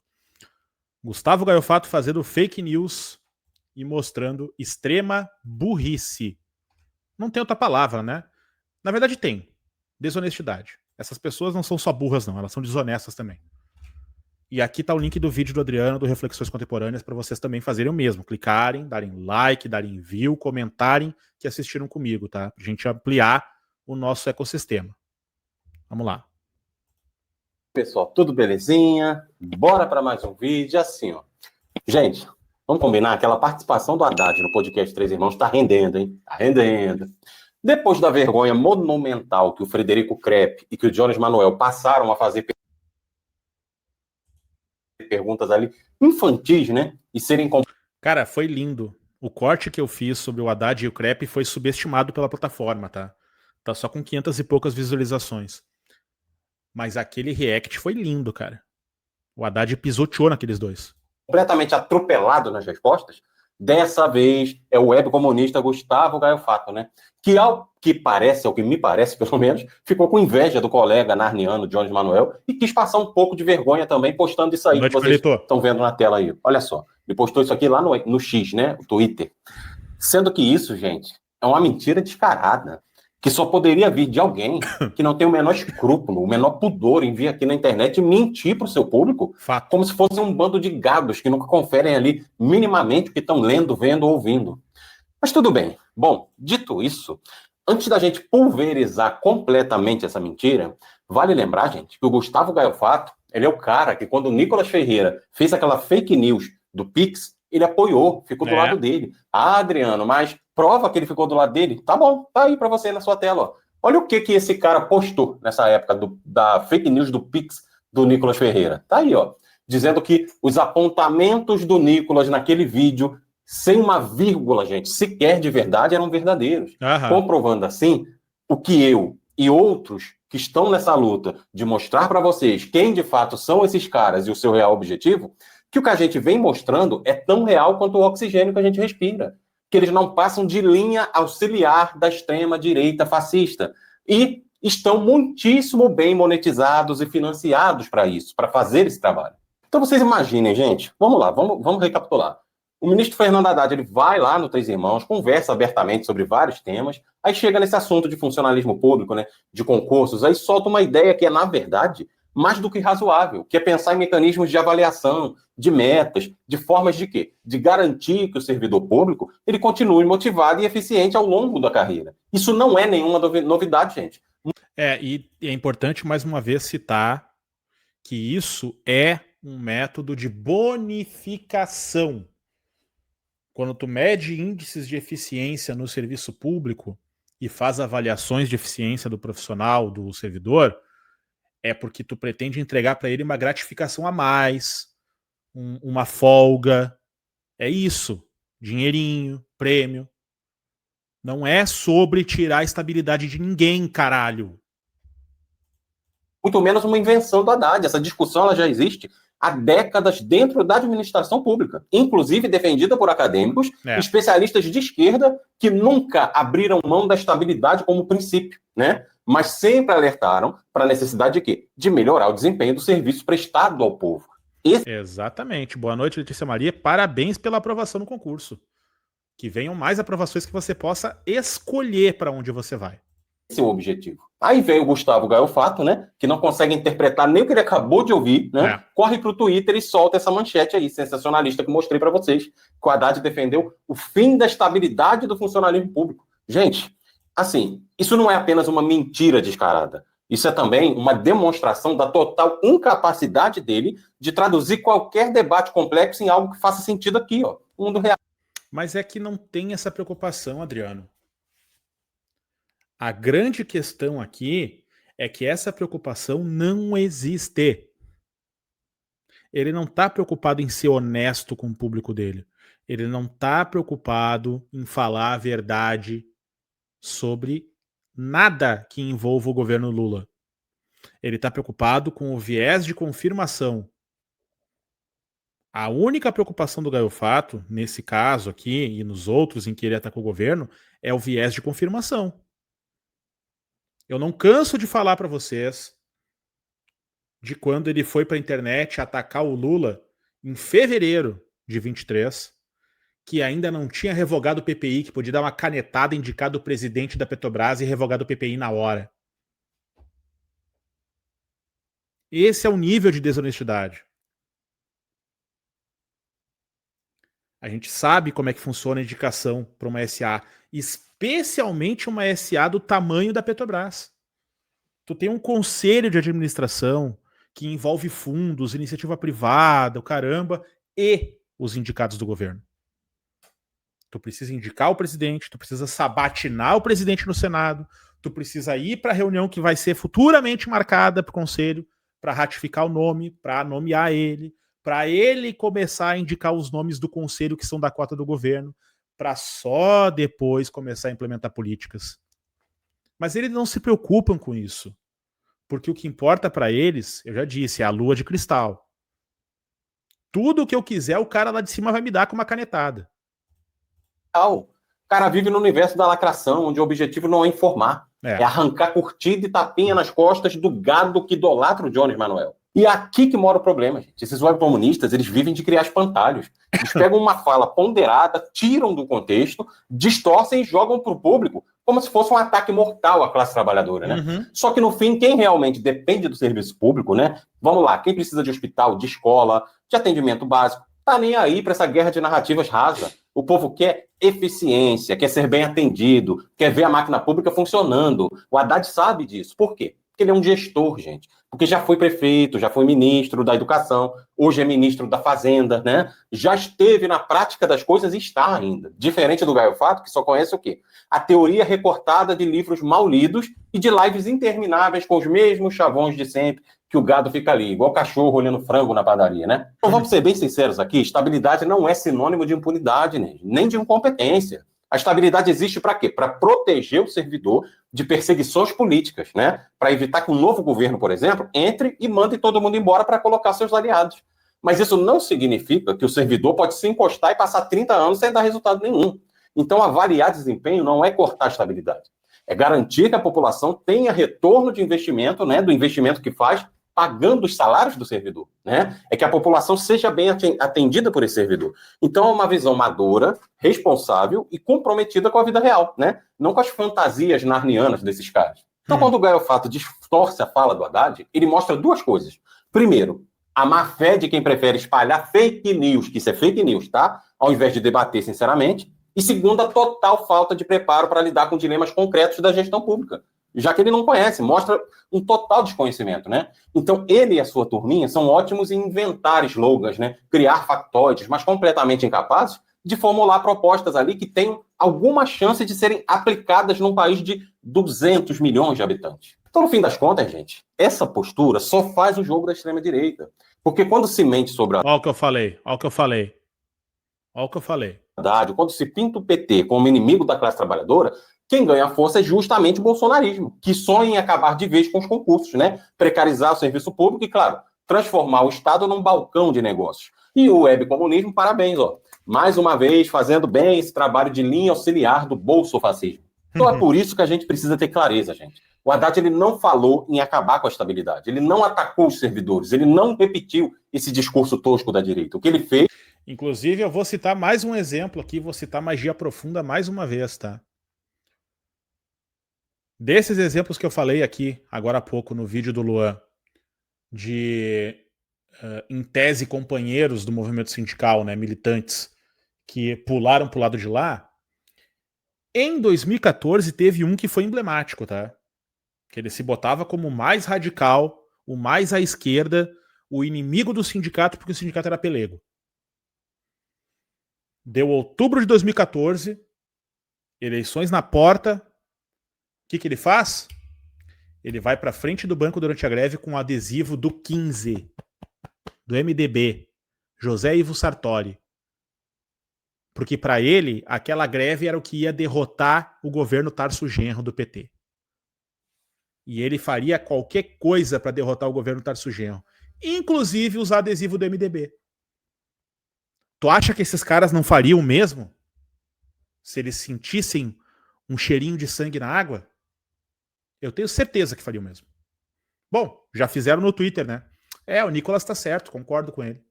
Gustavo Gaiofato fazendo fake news e mostrando extrema burrice. Não tem outra palavra, né? Na verdade tem. Desonestidade. Essas pessoas não são só burras, não. Elas são desonestas também. E aqui tá o link do vídeo do Adriano, do Reflexões Contemporâneas, para vocês também fazerem o mesmo. Clicarem, darem like, darem view, comentarem que assistiram comigo, tá? Pra gente ampliar o nosso ecossistema. Vamos lá. Pessoal, tudo belezinha? Bora para mais um vídeo. Assim, ó. Gente, vamos combinar? Aquela participação do Haddad no podcast Três Irmãos tá rendendo, hein? Tá rendendo. Depois da vergonha monumental que o Frederico Crepe e que o Jones Manuel passaram a fazer perguntas ali infantis, né? E serem... Cara, foi lindo. O corte que eu fiz sobre o Haddad e o Crepe foi subestimado pela plataforma, tá? Tá só com 500 e poucas visualizações. Mas aquele react foi lindo, cara. O Haddad pisoteou naqueles dois. Completamente atropelado nas respostas. Dessa vez é o web comunista Gustavo Gaiofato, né? Que ao que parece, ao que me parece pelo menos, ficou com inveja do colega narniano Jones Manuel e quis passar um pouco de vergonha também postando isso aí que vocês estão vendo na tela aí. Olha só, ele postou isso aqui lá no X, né? O Twitter. Sendo que isso, gente, é uma mentira descarada, que só poderia vir de alguém que não tem o menor escrúpulo, o menor pudor em vir aqui na internet e mentir para o seu público, Fato. Como se fosse um bando de gados que nunca conferem ali minimamente o que estão lendo, vendo ou ouvindo. Mas tudo bem. Bom, dito isso, antes da gente pulverizar completamente essa mentira, vale lembrar, gente, que o Gustavo Gaiofato, ele é o cara que quando o Nicolas Ferreira fez aquela fake news do Pix, ele apoiou, ficou do lado dele. Ah, Adriano, mas prova que ele ficou do lado dele? Tá bom, tá aí pra você na sua tela. Ó. Olha o que esse cara postou nessa época da fake news do Pix do Nicolas Ferreira. Tá aí, ó. Dizendo que os apontamentos do Nicolas naquele vídeo, sem uma vírgula, gente, sequer de verdade, eram verdadeiros. Comprovando assim o que eu e outros que estão nessa luta de mostrar para vocês quem de fato são esses caras e o seu real objetivo, que o que a gente vem mostrando é tão real quanto o oxigênio que a gente respira. Que eles não passam de linha auxiliar da extrema-direita fascista. E estão muitíssimo bem monetizados e financiados para isso, para fazer esse trabalho. Então vocês imaginem, gente, vamos lá, vamos recapitular. O ministro Fernando Haddad, ele vai lá no Três Irmãos, conversa abertamente sobre vários temas, aí chega nesse assunto de funcionalismo público, né, de concursos, aí solta uma ideia que é, na verdade, mais do que razoável, que é pensar em mecanismos de avaliação, de metas, de formas de quê? De garantir que o servidor público ele continue motivado e eficiente ao longo da carreira. Isso não é nenhuma novidade, gente. E é importante, mais uma vez, citar que isso é um método de bonificação. Quando tu mede índices de eficiência no serviço público e faz avaliações de eficiência do profissional, do servidor, é porque tu pretende entregar para ele uma gratificação a mais, uma folga. É isso. Dinheirinho, prêmio. Não é sobre tirar a estabilidade de ninguém, caralho. Muito menos uma invenção do Haddad. Essa discussão ela já existe há décadas dentro da administração pública, inclusive defendida por acadêmicos, especialistas de esquerda que nunca abriram mão da estabilidade como princípio, né? Mas sempre alertaram para a necessidade de quê? De melhorar o desempenho do serviço prestado ao povo. Exatamente. Boa noite, Letícia Maria. Parabéns pela aprovação no concurso. Que venham mais aprovações que você possa escolher para onde você vai. Esse é o objetivo. Aí vem o Gustavo Gaiofato, né? Que não consegue interpretar nem o que ele acabou de ouvir, né? Corre para o Twitter e solta essa manchete aí, sensacionalista, que mostrei para vocês. Que o Haddad defendeu o fim da estabilidade do funcionalismo público. Gente, assim, isso não é apenas uma mentira descarada. Isso é também uma demonstração da total incapacidade dele de traduzir qualquer debate complexo em algo que faça sentido aqui, ó, no mundo real. Mas é que não tem essa preocupação, Adriano. A grande questão aqui é que essa preocupação não existe. Ele não está preocupado em ser honesto com o público dele. Ele não está preocupado em falar a verdade sobre nada que envolva o governo Lula. Ele está preocupado com o viés de confirmação. A única preocupação do Gaio Fato, nesse caso aqui e nos outros em que ele atacou o governo, é o viés de confirmação. Eu não canso de falar para vocês de quando ele foi para a internet atacar o Lula em fevereiro de 23, que ainda não tinha revogado o PPI, que podia dar uma canetada, indicado o presidente da Petrobras e revogado o PPI na hora. Esse é o nível de desonestidade. A gente sabe como é que funciona a indicação para uma SA, especialmente uma SA do tamanho da Petrobras. Tu tem um conselho de administração que envolve fundos, iniciativa privada, o caramba, e os indicados do governo. Tu precisa indicar o presidente, tu precisa sabatinar o presidente no Senado, tu precisa ir para a reunião que vai ser futuramente marcada para o conselho, para ratificar o nome, para nomear ele, para ele começar a indicar os nomes do conselho que são da cota do governo, para só depois começar a implementar políticas. Mas eles não se preocupam com isso, porque o que importa para eles, eu já disse, é a lua de cristal. Tudo o que eu quiser, o cara lá de cima vai me dar com uma canetada. O cara vive no universo da lacração, onde o objetivo não é informar, é arrancar curtida e tapinha nas costas do gado que idolatra o Jones Manuel. E é aqui que mora o problema, gente. Esses web comunistas, eles vivem de criar espantalhos. Eles pegam uma fala ponderada, tiram do contexto, distorcem e jogam para o público como se fosse um ataque mortal à classe trabalhadora, né? Uhum. Só que, no fim, quem realmente depende do serviço público, né? Vamos lá, quem precisa de hospital, de escola, de atendimento básico, tá nem aí para essa guerra de narrativas rasa. O povo quer eficiência, quer ser bem atendido, quer ver a máquina pública funcionando. O Haddad sabe disso. Por quê? Porque ele é um gestor, gente. Porque já foi prefeito, já foi ministro da Educação, hoje é ministro da Fazenda, né? Já esteve na prática das coisas e está ainda. Diferente do Gaio Fato, que só conhece o quê? A teoria recortada de livros mal lidos e de lives intermináveis com os mesmos chavões de sempre, que o gado fica ali, igual cachorro olhando frango na padaria, né? Então vamos ser bem sinceros aqui, estabilidade não é sinônimo de impunidade, nem de incompetência. A estabilidade existe para quê? Para proteger o servidor de perseguições políticas, né? Para evitar que um novo governo, por exemplo, entre e mande todo mundo embora para colocar seus aliados. Mas isso não significa que o servidor pode se encostar e passar 30 anos sem dar resultado nenhum. Então, avaliar desempenho não é cortar a estabilidade. É garantir que a população tenha retorno de investimento, né? Do investimento que faz, pagando os salários do servidor, né? É que a população seja bem atendida por esse servidor. Então, é uma visão madura, responsável e comprometida com a vida real, né? Não com as fantasias narnianas desses caras. Então, quando o Gaio Fato distorce a fala do Haddad, ele mostra duas coisas. Primeiro, a má fé de quem prefere espalhar fake news, que isso é fake news, tá? Ao invés de debater sinceramente. E segundo, a total falta de preparo para lidar com dilemas concretos da gestão pública, já que ele não conhece, mostra um total desconhecimento, né? Então, ele e a sua turminha são ótimos em inventar slogans, né? Criar factoides, mas completamente incapazes de formular propostas ali que tenham alguma chance de serem aplicadas num país de 200 milhões de habitantes. Então, no fim das contas, gente, essa postura só faz o jogo da extrema-direita. Porque quando se mente sobre a... Olha o que eu falei, olha o que eu falei. Olha o que eu falei. Quando se pinta o PT como inimigo da classe trabalhadora, quem ganha força é justamente o bolsonarismo, que sonha em acabar de vez com os concursos, né? Precarizar o serviço público e, claro, transformar o Estado num balcão de negócios. E o webcomunismo, parabéns, ó. Mais uma vez, fazendo bem esse trabalho de linha auxiliar do bolsofascismo. Então é por isso que a gente precisa ter clareza, gente. O Haddad, ele não falou em acabar com a estabilidade, ele não atacou os servidores, ele não repetiu esse discurso tosco da direita. O que ele fez... Inclusive, eu vou citar mais um exemplo aqui, vou citar magia profunda mais uma vez, tá? Desses exemplos que eu falei aqui, agora há pouco, no vídeo do Luan, de, em tese, companheiros do movimento sindical, né, militantes, que pularam pro lado de lá, em 2014 teve um que foi emblemático, tá? Que ele se botava como o mais radical, o mais à esquerda, o inimigo do sindicato, porque o sindicato era pelego. Deu outubro de 2014, eleições na porta. O que ele faz? Ele vai para frente do banco durante a greve com um adesivo do 15, do MDB, José Ivo Sartori. Porque para ele, aquela greve era o que ia derrotar o governo Tarso Genro do PT. E ele faria qualquer coisa para derrotar o governo Tarso Genro, inclusive usar adesivo do MDB. Tu acha que esses caras não fariam o mesmo? Se eles sentissem um cheirinho de sangue na água? Eu tenho certeza que fariam o mesmo. Bom, já fizeram no Twitter, né? O Nicolas tá certo, concordo com ele.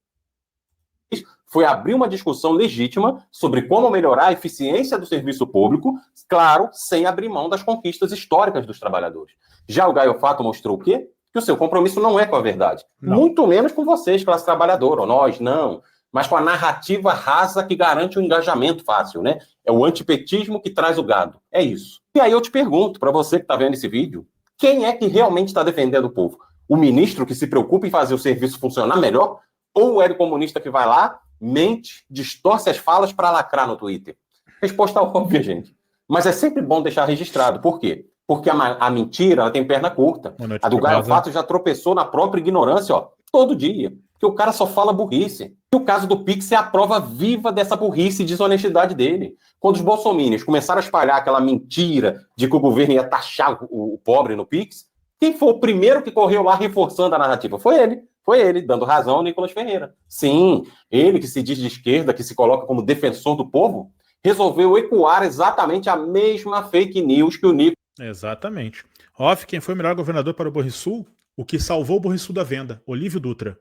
Foi abrir uma discussão legítima sobre como melhorar a eficiência do serviço público, claro, sem abrir mão das conquistas históricas dos trabalhadores. Já o Gaio Fato mostrou o quê? Que o seu compromisso não é com a verdade. Não. Muito menos com vocês, classe trabalhadora, ou nós, não. Mas com a narrativa rasa que garante o engajamento fácil, né? É o antipetismo que traz o gado. É isso. E aí eu te pergunto, para você que está vendo esse vídeo, quem é que realmente está defendendo o povo? O ministro que se preocupa em fazer o serviço funcionar melhor? Ou o Hélio comunista que vai lá, mente, distorce as falas para lacrar no Twitter? Resposta óbvia, gente. Mas é sempre bom deixar registrado. Por quê? Porque a mentira ela tem perna curta. A do Gaio Fato já tropeçou na própria ignorância, ó, todo dia. Porque o cara só fala burrice. E o caso do Pix é a prova viva dessa burrice e desonestidade dele. Quando os bolsominions começaram a espalhar aquela mentira de que o governo ia taxar o pobre no Pix, quem foi o primeiro que correu lá reforçando a narrativa? Foi ele. Foi ele, dando razão ao Nicolas Ferreira. Sim, ele que se diz de esquerda, que se coloca como defensor do povo, resolveu ecoar exatamente a mesma fake news que o Nicolas. Exatamente. Off, quem foi o melhor governador para o Banrisul? O que salvou o Banrisul da venda, Olívio Dutra.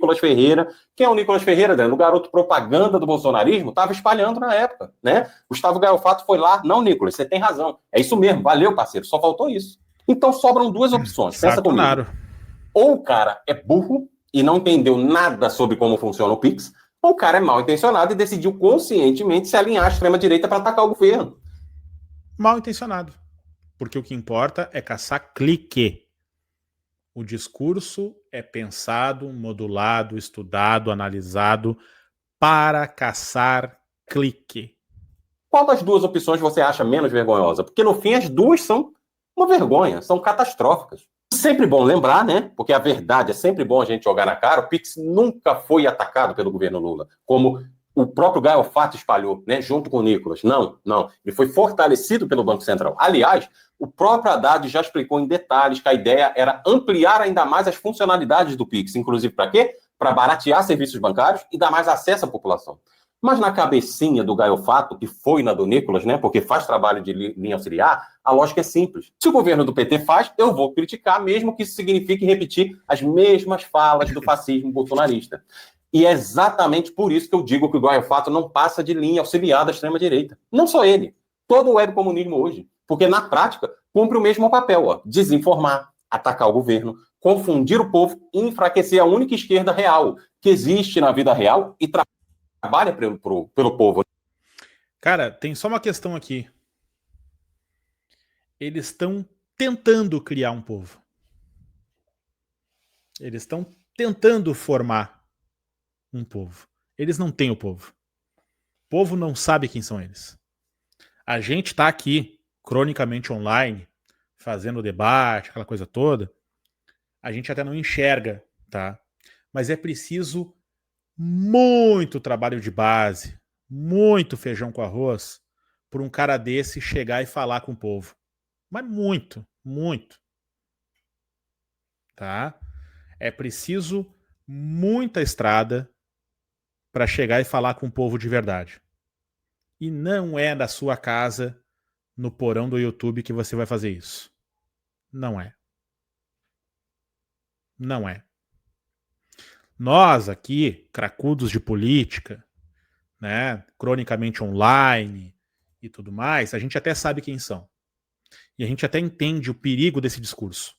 Nicolas Ferreira. Quem é o Nicolas Ferreira, Adriano? O garoto propaganda do bolsonarismo estava espalhando na época, né? Gustavo Gaio Fato foi lá. Não, Nicolas, você tem razão. É isso mesmo, valeu, parceiro. Só faltou isso. Então sobram duas opções. Pensa comigo. Ou o cara é burro e não entendeu nada sobre como funciona o Pix, ou o cara é mal intencionado e decidiu conscientemente se alinhar à extrema-direita para atacar o governo. Mal intencionado. Porque o que importa é caçar clique. O discurso é pensado, modulado, estudado, analisado para caçar clique. Qual das duas opções você acha menos vergonhosa? Porque no fim as duas são uma vergonha, são catastróficas. Sempre bom lembrar, né? Porque a verdade é sempre bom a gente jogar na cara. O Pix nunca foi atacado pelo governo Lula, como o próprio Gaio Fato espalhou, né? Junto com o Nicolas. Não. Ele foi fortalecido pelo Banco Central. Aliás, o próprio Haddad já explicou em detalhes que a ideia era ampliar ainda mais as funcionalidades do Pix. Inclusive para quê? Para baratear serviços bancários e dar mais acesso à população. Mas na cabecinha do Gaio Fato, que foi na do Nicolas, né, porque faz trabalho de linha auxiliar, a lógica é simples. Se o governo do PT faz, eu vou criticar, mesmo que isso signifique repetir as mesmas falas do fascismo bolsonarista. E é exatamente por isso que eu digo que o Gaio Fato não passa de linha auxiliar da extrema-direita. Não só ele, todo o webcomunismo hoje. Porque na prática, cumpre o mesmo papel, ó, desinformar, atacar o governo, confundir o povo e enfraquecer a única esquerda real que existe na vida real e trabalha pelo povo. Cara, tem só uma questão aqui. Eles estão tentando criar um povo. Eles estão tentando formar um povo. Eles não têm o povo. O povo não sabe quem são eles. A gente tá aqui, cronicamente online, fazendo debate, aquela coisa toda. A gente até não enxerga, tá? Mas é preciso muito trabalho de base, muito feijão com arroz, por um cara desse chegar e falar com o povo. Mas muito, muito. Tá? É preciso muita estrada para chegar e falar com o povo de verdade. E não é da sua casa, no porão do YouTube, que você vai fazer isso. Não é. Não é. Nós aqui, cracudos de política, né, cronicamente online e tudo mais, a gente até sabe quem são. E a gente até entende o perigo desse discurso.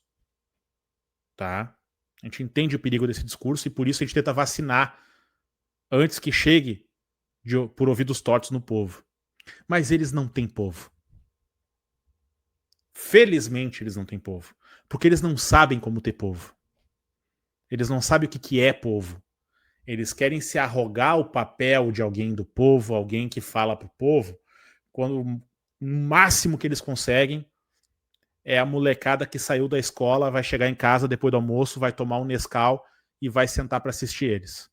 Tá? A gente entende o perigo desse discurso e por isso a gente tenta vacinar antes que chegue por ouvidos tortos no povo. Mas eles não têm povo. Felizmente eles não têm povo. Porque eles não sabem como ter povo. Eles não sabem o que é povo. Eles querem se arrogar o papel de alguém do povo, alguém que fala pro povo, quando o máximo que eles conseguem é a molecada que saiu da escola, vai chegar em casa depois do almoço, vai tomar um Nescau e vai sentar para assistir eles.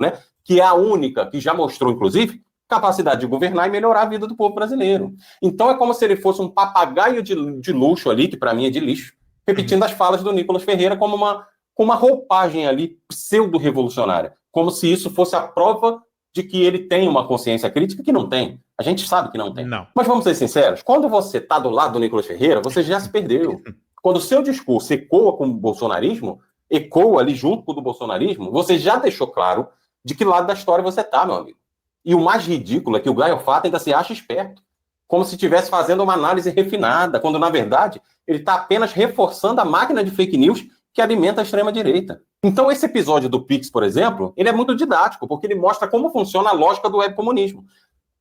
Né? Que é a única que já mostrou, inclusive, capacidade de governar e melhorar a vida do povo brasileiro. Então é como se ele fosse um papagaio de luxo ali, que para mim é de lixo, repetindo as falas do Nicolas Ferreira com uma roupagem ali pseudo-revolucionária, como se isso fosse a prova de que ele tem uma consciência crítica, que não tem. A gente sabe que não tem. Não. Mas vamos ser sinceros, quando você está do lado do Nicolas Ferreira, você já se perdeu. Quando o seu discurso ecoa com o bolsonarismo, ecoa ali junto com o do bolsonarismo, você já deixou claro de que lado da história você está, meu amigo. E o mais ridículo é que o Gaio Fato ainda se acha esperto, como se estivesse fazendo uma análise refinada, quando, na verdade, ele está apenas reforçando a máquina de fake news que alimenta a extrema-direita. Então, esse episódio do Pix, por exemplo, ele é muito didático, porque ele mostra como funciona a lógica do webcomunismo.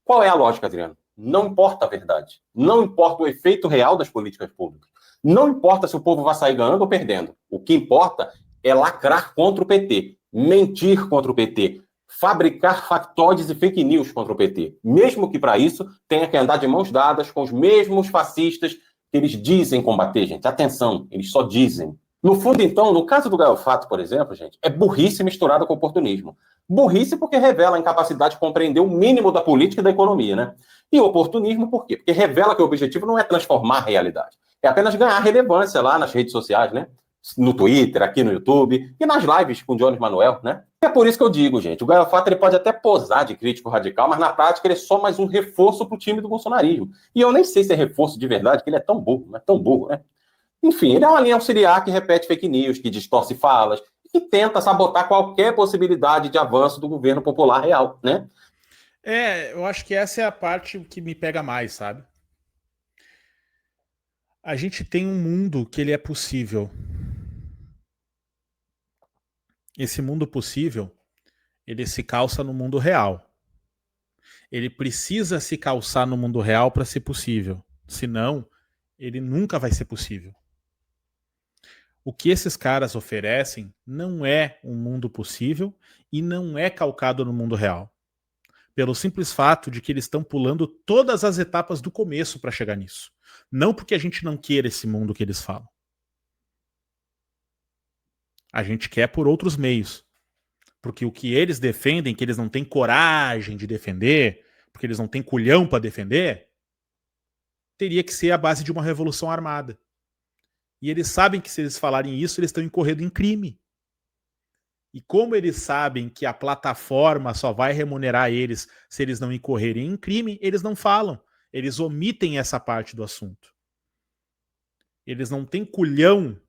Qual é a lógica, Adriano? Não importa a verdade. Não importa o efeito real das políticas públicas. Não importa se o povo vai sair ganhando ou perdendo. O que importa é lacrar contra o PT, mentir contra o PT, fabricar factóides e fake news contra o PT. Mesmo que para isso tenha que andar de mãos dadas com os mesmos fascistas que eles dizem combater, gente. Atenção, eles só dizem. No fundo, então, no caso do Gaio Fato, por exemplo, gente, é burrice misturada com oportunismo. Burrice porque revela a incapacidade de compreender o mínimo da política e da economia, né? E oportunismo por quê? Porque revela que o objetivo não é transformar a realidade, é apenas ganhar relevância lá nas redes sociais, né? No Twitter, aqui no YouTube e nas lives com o Jones Manuel, né? É por isso que eu digo, gente, o Gaio Fato ele pode até posar de crítico radical, mas na prática ele é só mais um reforço pro time do bolsonarismo. E eu nem sei se é reforço de verdade, porque ele é tão burro, né? Tão burro, né? Enfim, ele é uma linha auxiliar que repete fake news, que distorce falas, que tenta sabotar qualquer possibilidade de avanço do governo popular real, né? Eu acho que essa é a parte que me pega mais, sabe? A gente tem um mundo que ele é possível. Esse mundo possível, ele se calça no mundo real. Ele precisa se calçar no mundo real para ser possível. Senão, ele nunca vai ser possível. O que esses caras oferecem não é um mundo possível e não é calcado no mundo real. Pelo simples fato de que eles estão pulando todas as etapas do começo para chegar nisso. Não porque a gente não queira esse mundo que eles falam. A gente quer por outros meios. Porque o que eles defendem, que eles não têm coragem de defender, porque eles não têm culhão para defender, teria que ser a base de uma revolução armada. E eles sabem que se eles falarem isso, eles estão incorrendo em crime. E como eles sabem que a plataforma só vai remunerar eles se eles não incorrerem em crime, eles não falam. Eles omitem essa parte do assunto. Eles não têm culhão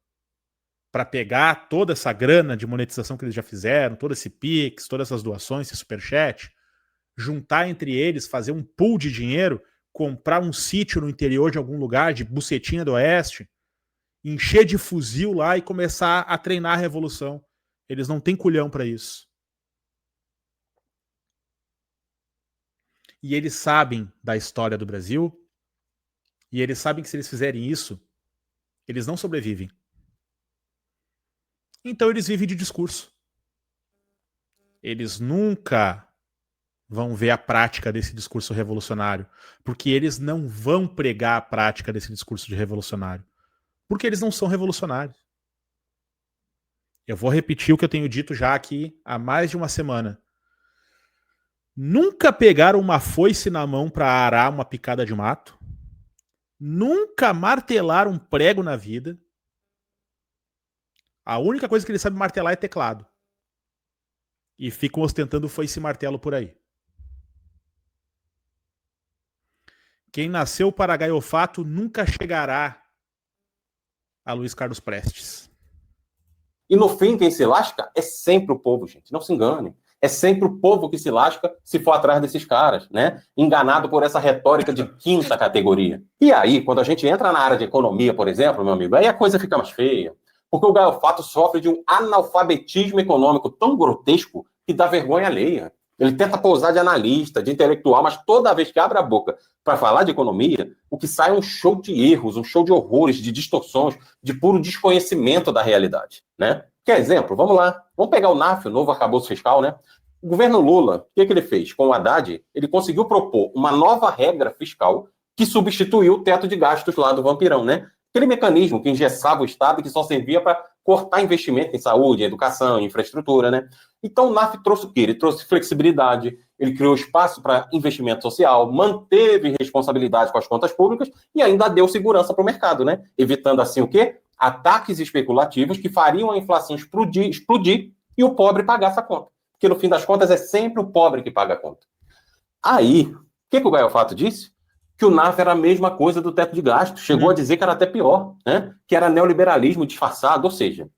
para pegar toda essa grana de monetização que eles já fizeram, todo esse Pix, todas essas doações, esse superchat, juntar entre eles, fazer um pool de dinheiro, comprar um sítio no interior de algum lugar, de Bucetinha do Oeste, encher de fuzil lá e começar a treinar a revolução. Eles não têm culhão para isso. E eles sabem da história do Brasil, e eles sabem que se eles fizerem isso, eles não sobrevivem. Então eles vivem de discurso. Eles nunca vão ver a prática desse discurso revolucionário, porque eles não vão pregar a prática desse discurso de revolucionário, porque eles não são revolucionários. Eu vou repetir o que eu tenho dito já aqui há mais de uma semana. Nunca pegaram uma foice na mão para arar uma picada de mato, nunca martelaram um prego na vida. A única coisa que eles sabem martelar é teclado. E ficam ostentando foice e martelo por aí. Quem nasceu para Gaio Fato nunca chegará a Luiz Carlos Prestes. E no fim, quem se lasca é sempre o povo, gente. Não se engane. É sempre o povo que se lasca se for atrás desses caras, né? Enganado por essa retórica de quinta categoria. E aí, quando a gente entra na área de economia, por exemplo, meu amigo, aí a coisa fica mais feia. Porque o Gaio Fato sofre de um analfabetismo econômico tão grotesco que dá vergonha alheia. Ele tenta pousar de analista, de intelectual, mas toda vez que abre a boca para falar de economia, o que sai é um show de erros, um show de horrores, de distorções, de puro desconhecimento da realidade, né? Quer exemplo? Vamos lá. Vamos pegar o NAF, o novo arcabouço fiscal, né? O governo Lula, o que ele fez? Com o Haddad, ele conseguiu propor uma nova regra fiscal que substituiu o teto de gastos lá do vampirão, né? Aquele mecanismo que engessava o Estado e que só servia para cortar investimento em saúde, em educação, em infraestrutura, né? Então o NAF trouxe o quê? Ele trouxe flexibilidade, ele criou espaço para investimento social, manteve responsabilidade com as contas públicas e ainda deu segurança para o mercado, né? Evitando assim o quê? Ataques especulativos que fariam a inflação explodir e o pobre pagar essa conta. Porque no fim das contas é sempre o pobre que paga a conta. Aí, o que o Gaio Fato disse? Que o NAF era a mesma coisa do teto de gastos. Chegou a dizer que era até pior, né? Que era neoliberalismo disfarçado, ou seja,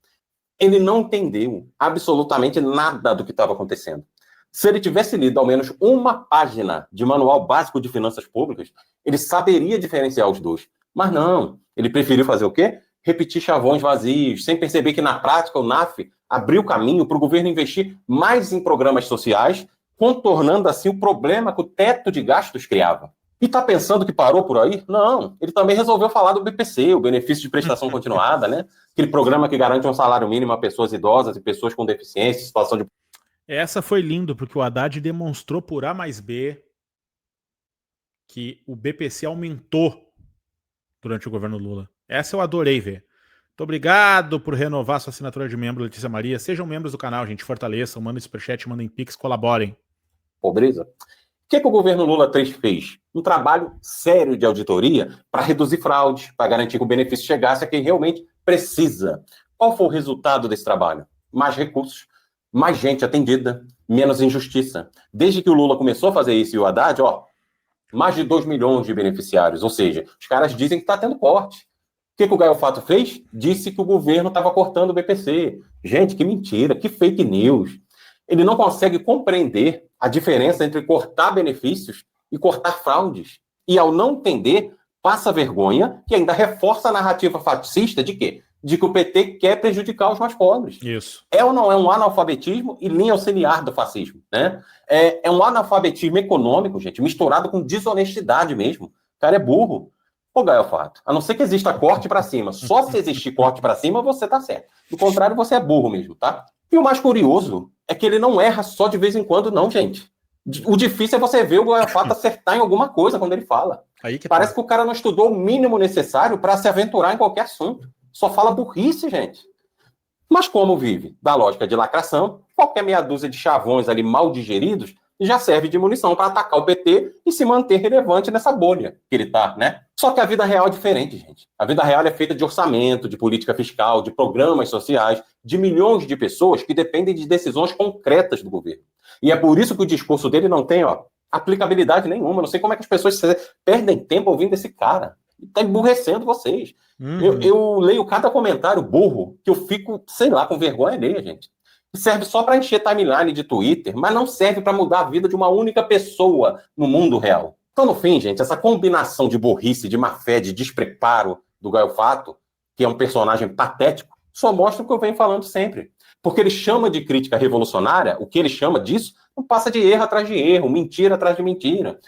ele não entendeu absolutamente nada do que estava acontecendo. Se ele tivesse lido ao menos uma página de manual básico de finanças públicas, ele saberia diferenciar os dois. Mas não, ele preferiu fazer o quê? Repetir chavões vazios, sem perceber que na prática o NAF abriu caminho para o governo investir mais em programas sociais, contornando assim o problema que o teto de gastos criava. E está pensando que parou por aí? Não, ele também resolveu falar do BPC, o benefício de prestação continuada, né? Aquele programa que garante um salário mínimo a pessoas idosas e pessoas com deficiência, situação de... Essa foi lindo, porque o Haddad demonstrou por A mais B que o BPC aumentou durante o governo Lula. Essa eu adorei ver. Muito obrigado por renovar sua assinatura de membro, Letícia Maria. Sejam membros do canal, gente. Fortaleçam, mandem superchat, mandem pix, colaborem. Pobreza. O que o governo Lula 3 fez? Um trabalho sério de auditoria para reduzir fraude, para garantir que o benefício chegasse a quem realmente precisa. Qual foi o resultado desse trabalho? Mais recursos, mais gente atendida, menos injustiça. Desde que o Lula começou a fazer isso e o Haddad, mais de 2 milhões de beneficiários. Ou seja, os caras dizem que está tendo corte. O que o Gaio Fato fez? Disse que o governo estava cortando o BPC. Gente, que mentira, que fake news. Ele não consegue compreender a diferença entre cortar benefícios e cortar fraudes. E, ao não entender, passa vergonha e ainda reforça a narrativa fascista de quê? De que o PT quer prejudicar os mais pobres. Isso. É ou não é um analfabetismo e linha auxiliar do fascismo, né? É um analfabetismo econômico, gente, misturado com desonestidade mesmo. O cara é burro. Ô, Gaio Fato, a não ser que exista corte para cima. Só se existir corte para cima, você tá certo. Do contrário, você é burro mesmo, tá? E o mais curioso é que ele não erra só de vez em quando, não, gente. O difícil é você ver o Gaio Fato acertar em alguma coisa quando ele fala. Aí que Parece que o cara não estudou o mínimo necessário para se aventurar em qualquer assunto. Só fala burrice, gente. Mas como vive da lógica de lacração, qualquer meia dúzia de chavões ali mal digeridos já serve de munição para atacar o PT e se manter relevante nessa bolha que ele tá, né? Só que a vida real é diferente, gente. A vida real é feita de orçamento, de política fiscal, de programas sociais, de milhões de pessoas que dependem de decisões concretas do governo. E é por isso que o discurso dele não tem, aplicabilidade nenhuma. Não sei como é que as pessoas perdem tempo ouvindo esse cara. Tá emburrecendo vocês. Eu leio cada comentário burro que eu fico, sei lá, com vergonha alheia, gente. Serve só para encher timeline de Twitter, mas não serve para mudar a vida de uma única pessoa no mundo real. Então, no fim, gente, essa combinação de burrice, de má-fé, de despreparo do Gaio Fato, que é um personagem patético, só mostra o que eu venho falando sempre. Porque ele chama de crítica revolucionária, o que ele chama disso, não passa de erro atrás de erro, mentira atrás de mentira.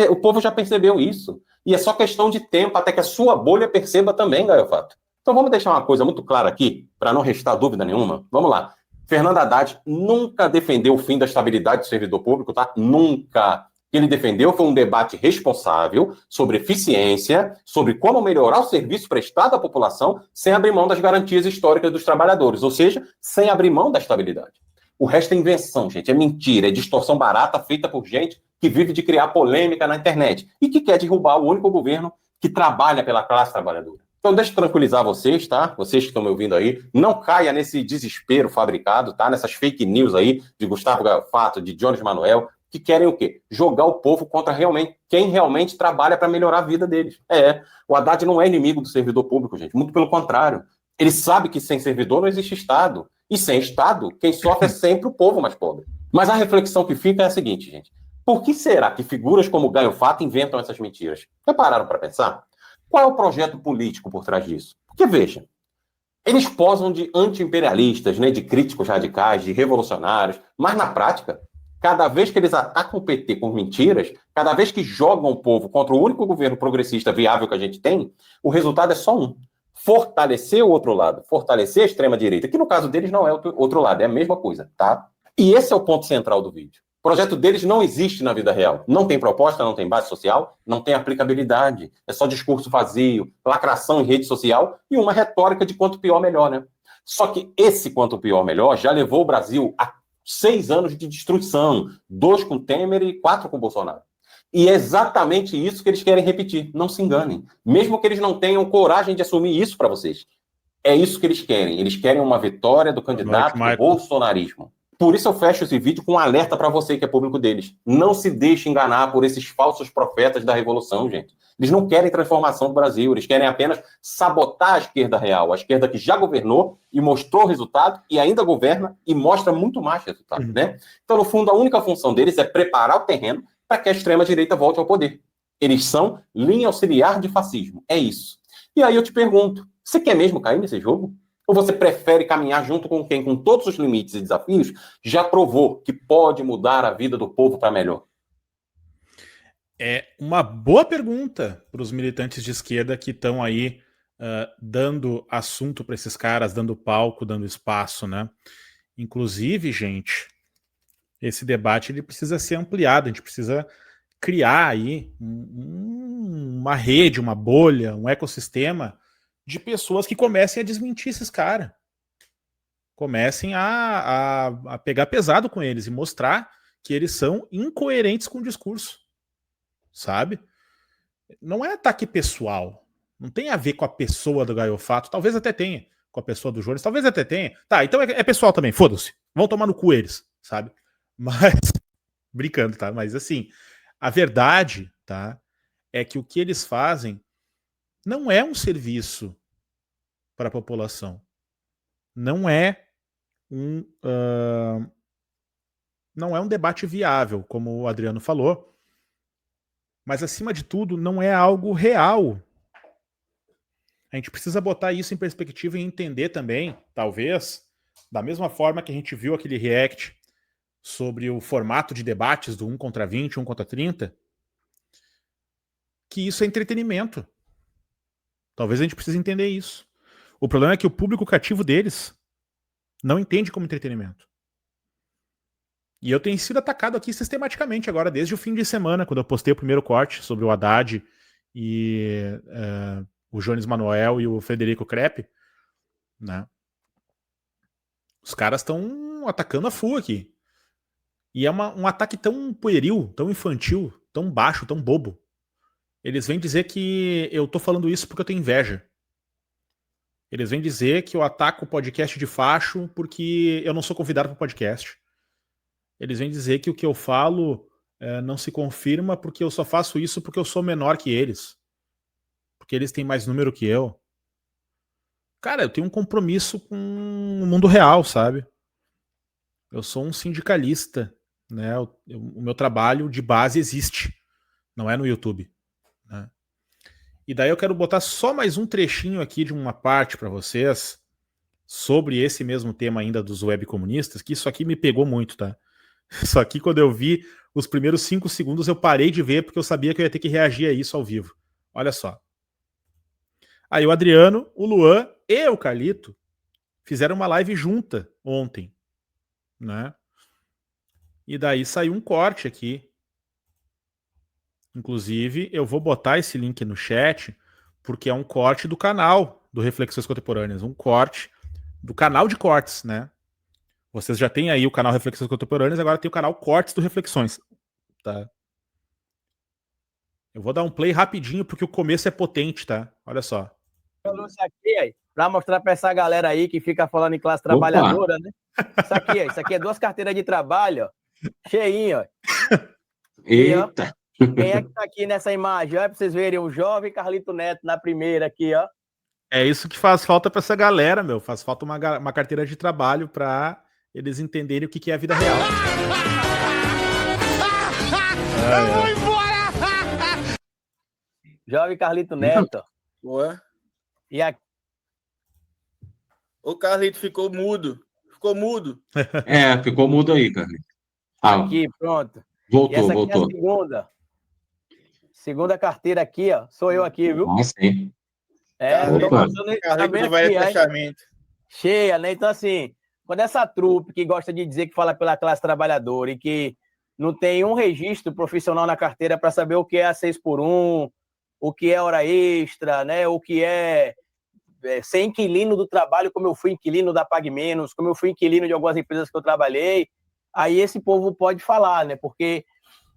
O povo já percebeu isso. E é só questão de tempo até que a sua bolha perceba também, Gaio Fato. Então vamos deixar uma coisa muito clara aqui, para não restar dúvida nenhuma. Vamos lá. Fernando Haddad nunca defendeu o fim da estabilidade do servidor público, tá? Nunca. O que ele defendeu foi um debate responsável sobre eficiência, sobre como melhorar o serviço prestado à população sem abrir mão das garantias históricas dos trabalhadores, ou seja, sem abrir mão da estabilidade. O resto é invenção, gente, é mentira, é distorção barata feita por gente que vive de criar polêmica na internet e que quer derrubar o único governo que trabalha pela classe trabalhadora. Então, deixa eu tranquilizar vocês, tá? Vocês que estão me ouvindo aí, não caia nesse desespero fabricado, tá? Nessas fake news aí de Gustavo Gaio Fato, de Jones Manuel, que querem o quê? Jogar o povo contra quem realmente trabalha para melhorar a vida deles. O Haddad não é inimigo do servidor público, gente. Muito pelo contrário. Ele sabe que sem servidor não existe Estado. E sem Estado, quem sofre é sempre o povo mais pobre. Mas a reflexão que fica é a seguinte, gente. Por que será que figuras como Gaio Fato inventam essas mentiras? Já pararam para pensar? Qual é o projeto político por trás disso? Porque, veja, eles posam de anti-imperialistas, né, de críticos radicais, de revolucionários, mas na prática, Cada vez que eles atacam o PT com mentiras, cada vez que jogam o povo contra o único governo progressista viável que a gente tem, o resultado é só um. Fortalecer o outro lado, fortalecer a extrema-direita, que no caso deles não é o outro lado, é a mesma coisa, tá? E esse é o ponto central do vídeo. O projeto deles não existe na vida real. Não tem proposta, não tem base social, não tem aplicabilidade. É só discurso vazio, lacração em rede social e uma retórica de quanto pior, melhor, né? Só que esse quanto pior, melhor já levou o Brasil a 6 anos de destruição. 2 com Temer e 4 com Bolsonaro. E é exatamente isso que eles querem repetir. Não se enganem. Mesmo que eles não tenham coragem de assumir isso para vocês. É isso que eles querem. Eles querem uma vitória do candidato do bolsonarismo. Por isso eu fecho esse vídeo com um alerta para você que é público deles. Não se deixe enganar por esses falsos profetas da revolução, gente. Eles não querem transformação do Brasil, eles querem apenas sabotar a esquerda real, a esquerda que já governou e mostrou resultado e ainda governa e mostra muito mais resultado, né? Então, no fundo, a única função deles é preparar o terreno para que a extrema-direita volte ao poder. Eles são linha auxiliar de fascismo, é isso. E aí eu te pergunto, você quer mesmo cair nesse jogo? Ou você prefere caminhar junto com quem, com todos os limites e desafios, já provou que pode mudar a vida do povo para melhor? É uma boa pergunta para os militantes de esquerda que estão aí dando assunto para esses caras, dando palco, dando espaço, né? Inclusive, gente, esse debate ele precisa ser ampliado, a gente precisa criar aí uma rede, uma bolha, um ecossistema de pessoas que comecem a desmentir esses caras. Comecem a pegar pesado com eles e mostrar que eles são incoerentes com o discurso. Sabe? Não é ataque pessoal. Não tem a ver com a pessoa do Gaiofato. Talvez até tenha. Com a pessoa do Jones. Talvez até tenha. Tá, então é pessoal também. Foda-se. Vão tomar no cu eles. Sabe? Mas... brincando, tá? Mas assim, a verdade, tá? É que o que eles fazem não é um serviço para a população. Não é não é um debate viável, como o Adriano falou. Mas, acima de tudo, não é algo real. A gente precisa botar isso em perspectiva e entender também, talvez, da mesma forma que a gente viu aquele react sobre o formato de debates do 1 contra 20, 1 contra 30, que isso é entretenimento. Talvez a gente precise entender isso. O problema é que o público cativo deles não entende como entretenimento. E eu tenho sido atacado aqui sistematicamente agora, desde o fim de semana, quando eu postei o primeiro corte sobre o Haddad e o Jones Manuel e o Frederico Crepe, né? Os caras estão atacando a full aqui. E é um ataque tão pueril, tão infantil, tão baixo, tão bobo. Eles vêm dizer que eu tô falando isso porque eu tenho inveja. Eles vêm dizer que eu ataco o podcast de facho porque eu não sou convidado para o podcast. Eles vêm dizer que o que eu falo não se confirma porque eu só faço isso porque eu sou menor que eles. Porque eles têm mais número que eu. Cara, eu tenho um compromisso com o mundo real, sabe? Eu sou um sindicalista, né? O meu trabalho de base existe. Não é no YouTube, né? E daí eu quero botar só mais um trechinho aqui de uma parte para vocês sobre esse mesmo tema ainda dos webcomunistas, que isso aqui me pegou muito, tá? Isso aqui, quando eu vi os primeiros 5 segundos, eu parei de ver porque eu sabia que eu ia ter que reagir a isso ao vivo. Olha só. Aí o Adriano, o Luan e o Carlito fizeram uma live junta ontem, né? E daí saiu um corte aqui. Inclusive, eu vou botar esse link no chat porque é um corte do canal do Reflexões Contemporâneas, um corte do canal de cortes, né? Vocês já têm aí o canal Reflexões Contemporâneas, agora tem o canal Cortes do Reflexões. Tá? Eu vou dar um play rapidinho, porque o começo é potente, tá? Olha só. Eu trouxe aqui, aí, pra mostrar pra essa galera aí que fica falando em classe trabalhadora, né? Isso aqui é 2 carteiras de trabalho, ó. Cheinho, ó. Eita! Quem é que tá aqui nessa imagem? Olha pra vocês verem, o jovem Carlito Neto na primeira aqui, ó. É isso que faz falta pra essa galera, meu. Faz falta uma carteira de trabalho pra eles entenderem o que é a vida real. Eu vou embora! Jovem Carlito Neto. Ué? E aqui. O Carlito ficou mudo. Ficou mudo. Ficou mudo aí, Carlito. Aqui, pronto. E Voltou, essa aqui voltou. é a segunda. Segunda carteira aqui, ó. Sou eu aqui, viu? Ah, sim. Tô Opa. passando, tá Carrego bem do Velho aqui, aí. Testamento. Cheia, né? Então, assim, quando essa trupe que gosta de dizer que fala pela classe trabalhadora e que não tem um registro profissional na carteira para saber o que é a 6x1, o que é hora extra, né? O que é ser inquilino do trabalho, como eu fui inquilino da Pague Menos, como eu fui inquilino de algumas empresas que eu trabalhei, aí esse povo pode falar, né? Porque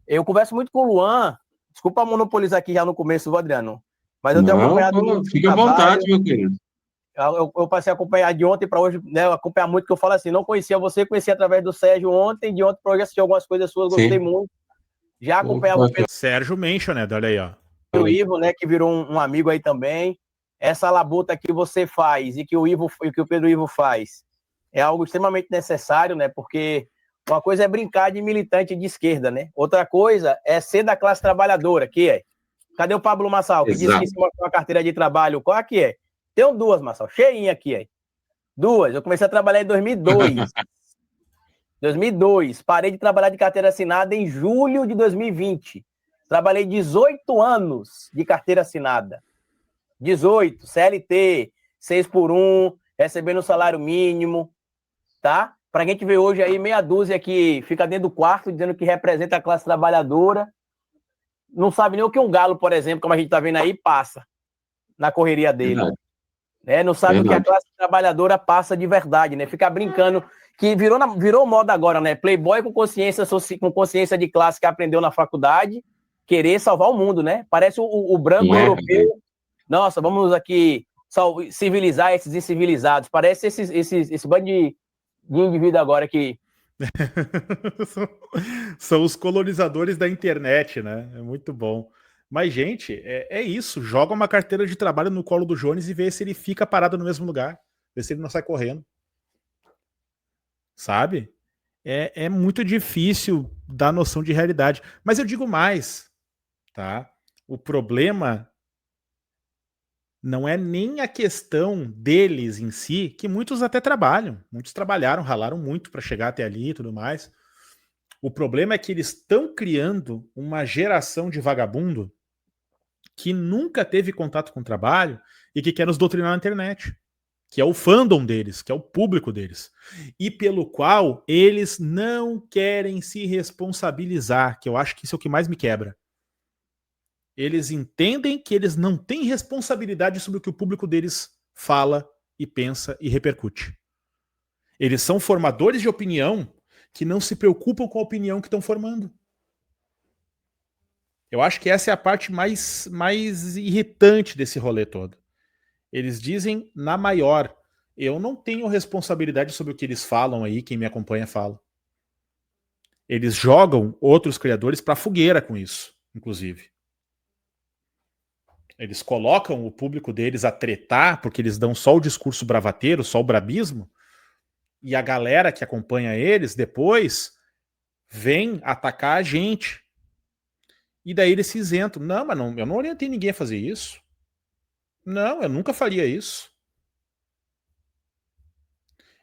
eu converso muito com o Luan, desculpa monopolizar aqui já no começo, Adriano, mas eu tenho acompanhado muito Fica à trabalho. vontade, meu querido. Eu passei a acompanhar de ontem para hoje, né? Acompanhar muito, que eu falo assim, não conhecia você, conheci através do Sérgio ontem, de ontem para hoje assisti algumas coisas suas, gostei muito. Já acompanhava o Sérgio Mentioned, olha aí, ó. Pedro Ivo, né, que virou um amigo aí também. Essa labuta que você faz e que o Pedro Ivo faz é algo extremamente necessário, né? Porque uma coisa é brincar de militante de esquerda, né? Outra coisa é ser da classe trabalhadora, que é. Cadê o Pablo Massal, que disse que se mostrar uma carteira de trabalho? Qual é que é? Tenho duas, Massal, cheinha aqui, aí. Duas. Eu comecei a trabalhar em 2002. 2002. Parei de trabalhar de carteira assinada em julho de 2020. Trabalhei 18 anos de carteira assinada. 18, CLT, 6x1, recebendo salário mínimo, tá? Pra gente ver hoje aí meia dúzia que fica dentro do quarto dizendo que representa a classe trabalhadora. Não sabe nem o que um galo, por exemplo, como a gente tá vendo aí, passa na correria dele. Né? Não sabe o que a classe trabalhadora passa de verdade, né? Fica brincando, que virou moda agora, né? Playboy com consciência de classe que aprendeu na faculdade, querer salvar o mundo, né? Parece o branco europeu. Nossa, vamos aqui civilizar esses incivilizados. Parece esse bando de indivíduo agora que... São os colonizadores da internet, né? É muito bom. Mas, gente, é isso. Joga uma carteira de trabalho no colo do Jones e vê se ele fica parado no mesmo lugar. Vê se ele não sai correndo. Sabe? É muito difícil dar noção de realidade. Mas eu digo mais, tá? O problema não é nem a questão deles em si, que muitos até trabalham. Muitos trabalharam, ralaram muito para chegar até ali e tudo mais. O problema é que eles estão criando uma geração de vagabundo que nunca teve contato com o trabalho e que quer nos doutrinar na internet, que é o fandom deles, que é o público deles, e pelo qual eles não querem se responsabilizar, que eu acho que isso é o que mais me quebra. Eles entendem que eles não têm responsabilidade sobre o que o público deles fala e pensa e repercute. Eles são formadores de opinião que não se preocupam com a opinião que estão formando. Eu acho que essa é a parte mais irritante desse rolê todo. Eles dizem na maior, eu não tenho responsabilidade sobre o que eles falam aí, quem me acompanha fala. Eles jogam outros criadores para fogueira com isso, inclusive. Eles colocam o público deles a tretar, porque eles dão só o discurso bravateiro, só o brabismo, e a galera que acompanha eles depois vem atacar a gente. E daí eles se isentam. Não, mas eu não orientei ninguém a fazer isso. Não, eu nunca faria isso.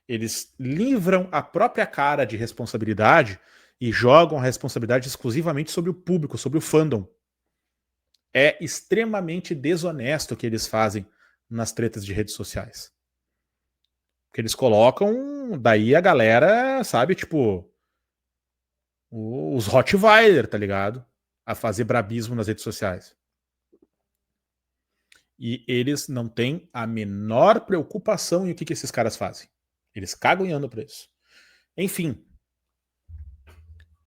Eles livram a própria cara de responsabilidade e jogam a responsabilidade exclusivamente sobre o público, sobre o fandom. É extremamente desonesto o que eles fazem nas tretas de redes sociais. Porque eles colocam, daí a galera, sabe, tipo, os Rottweiler, tá ligado? A fazer brabismo nas redes sociais. E eles não têm a menor preocupação em o que esses caras fazem. Eles cagam e andam pra isso. Enfim,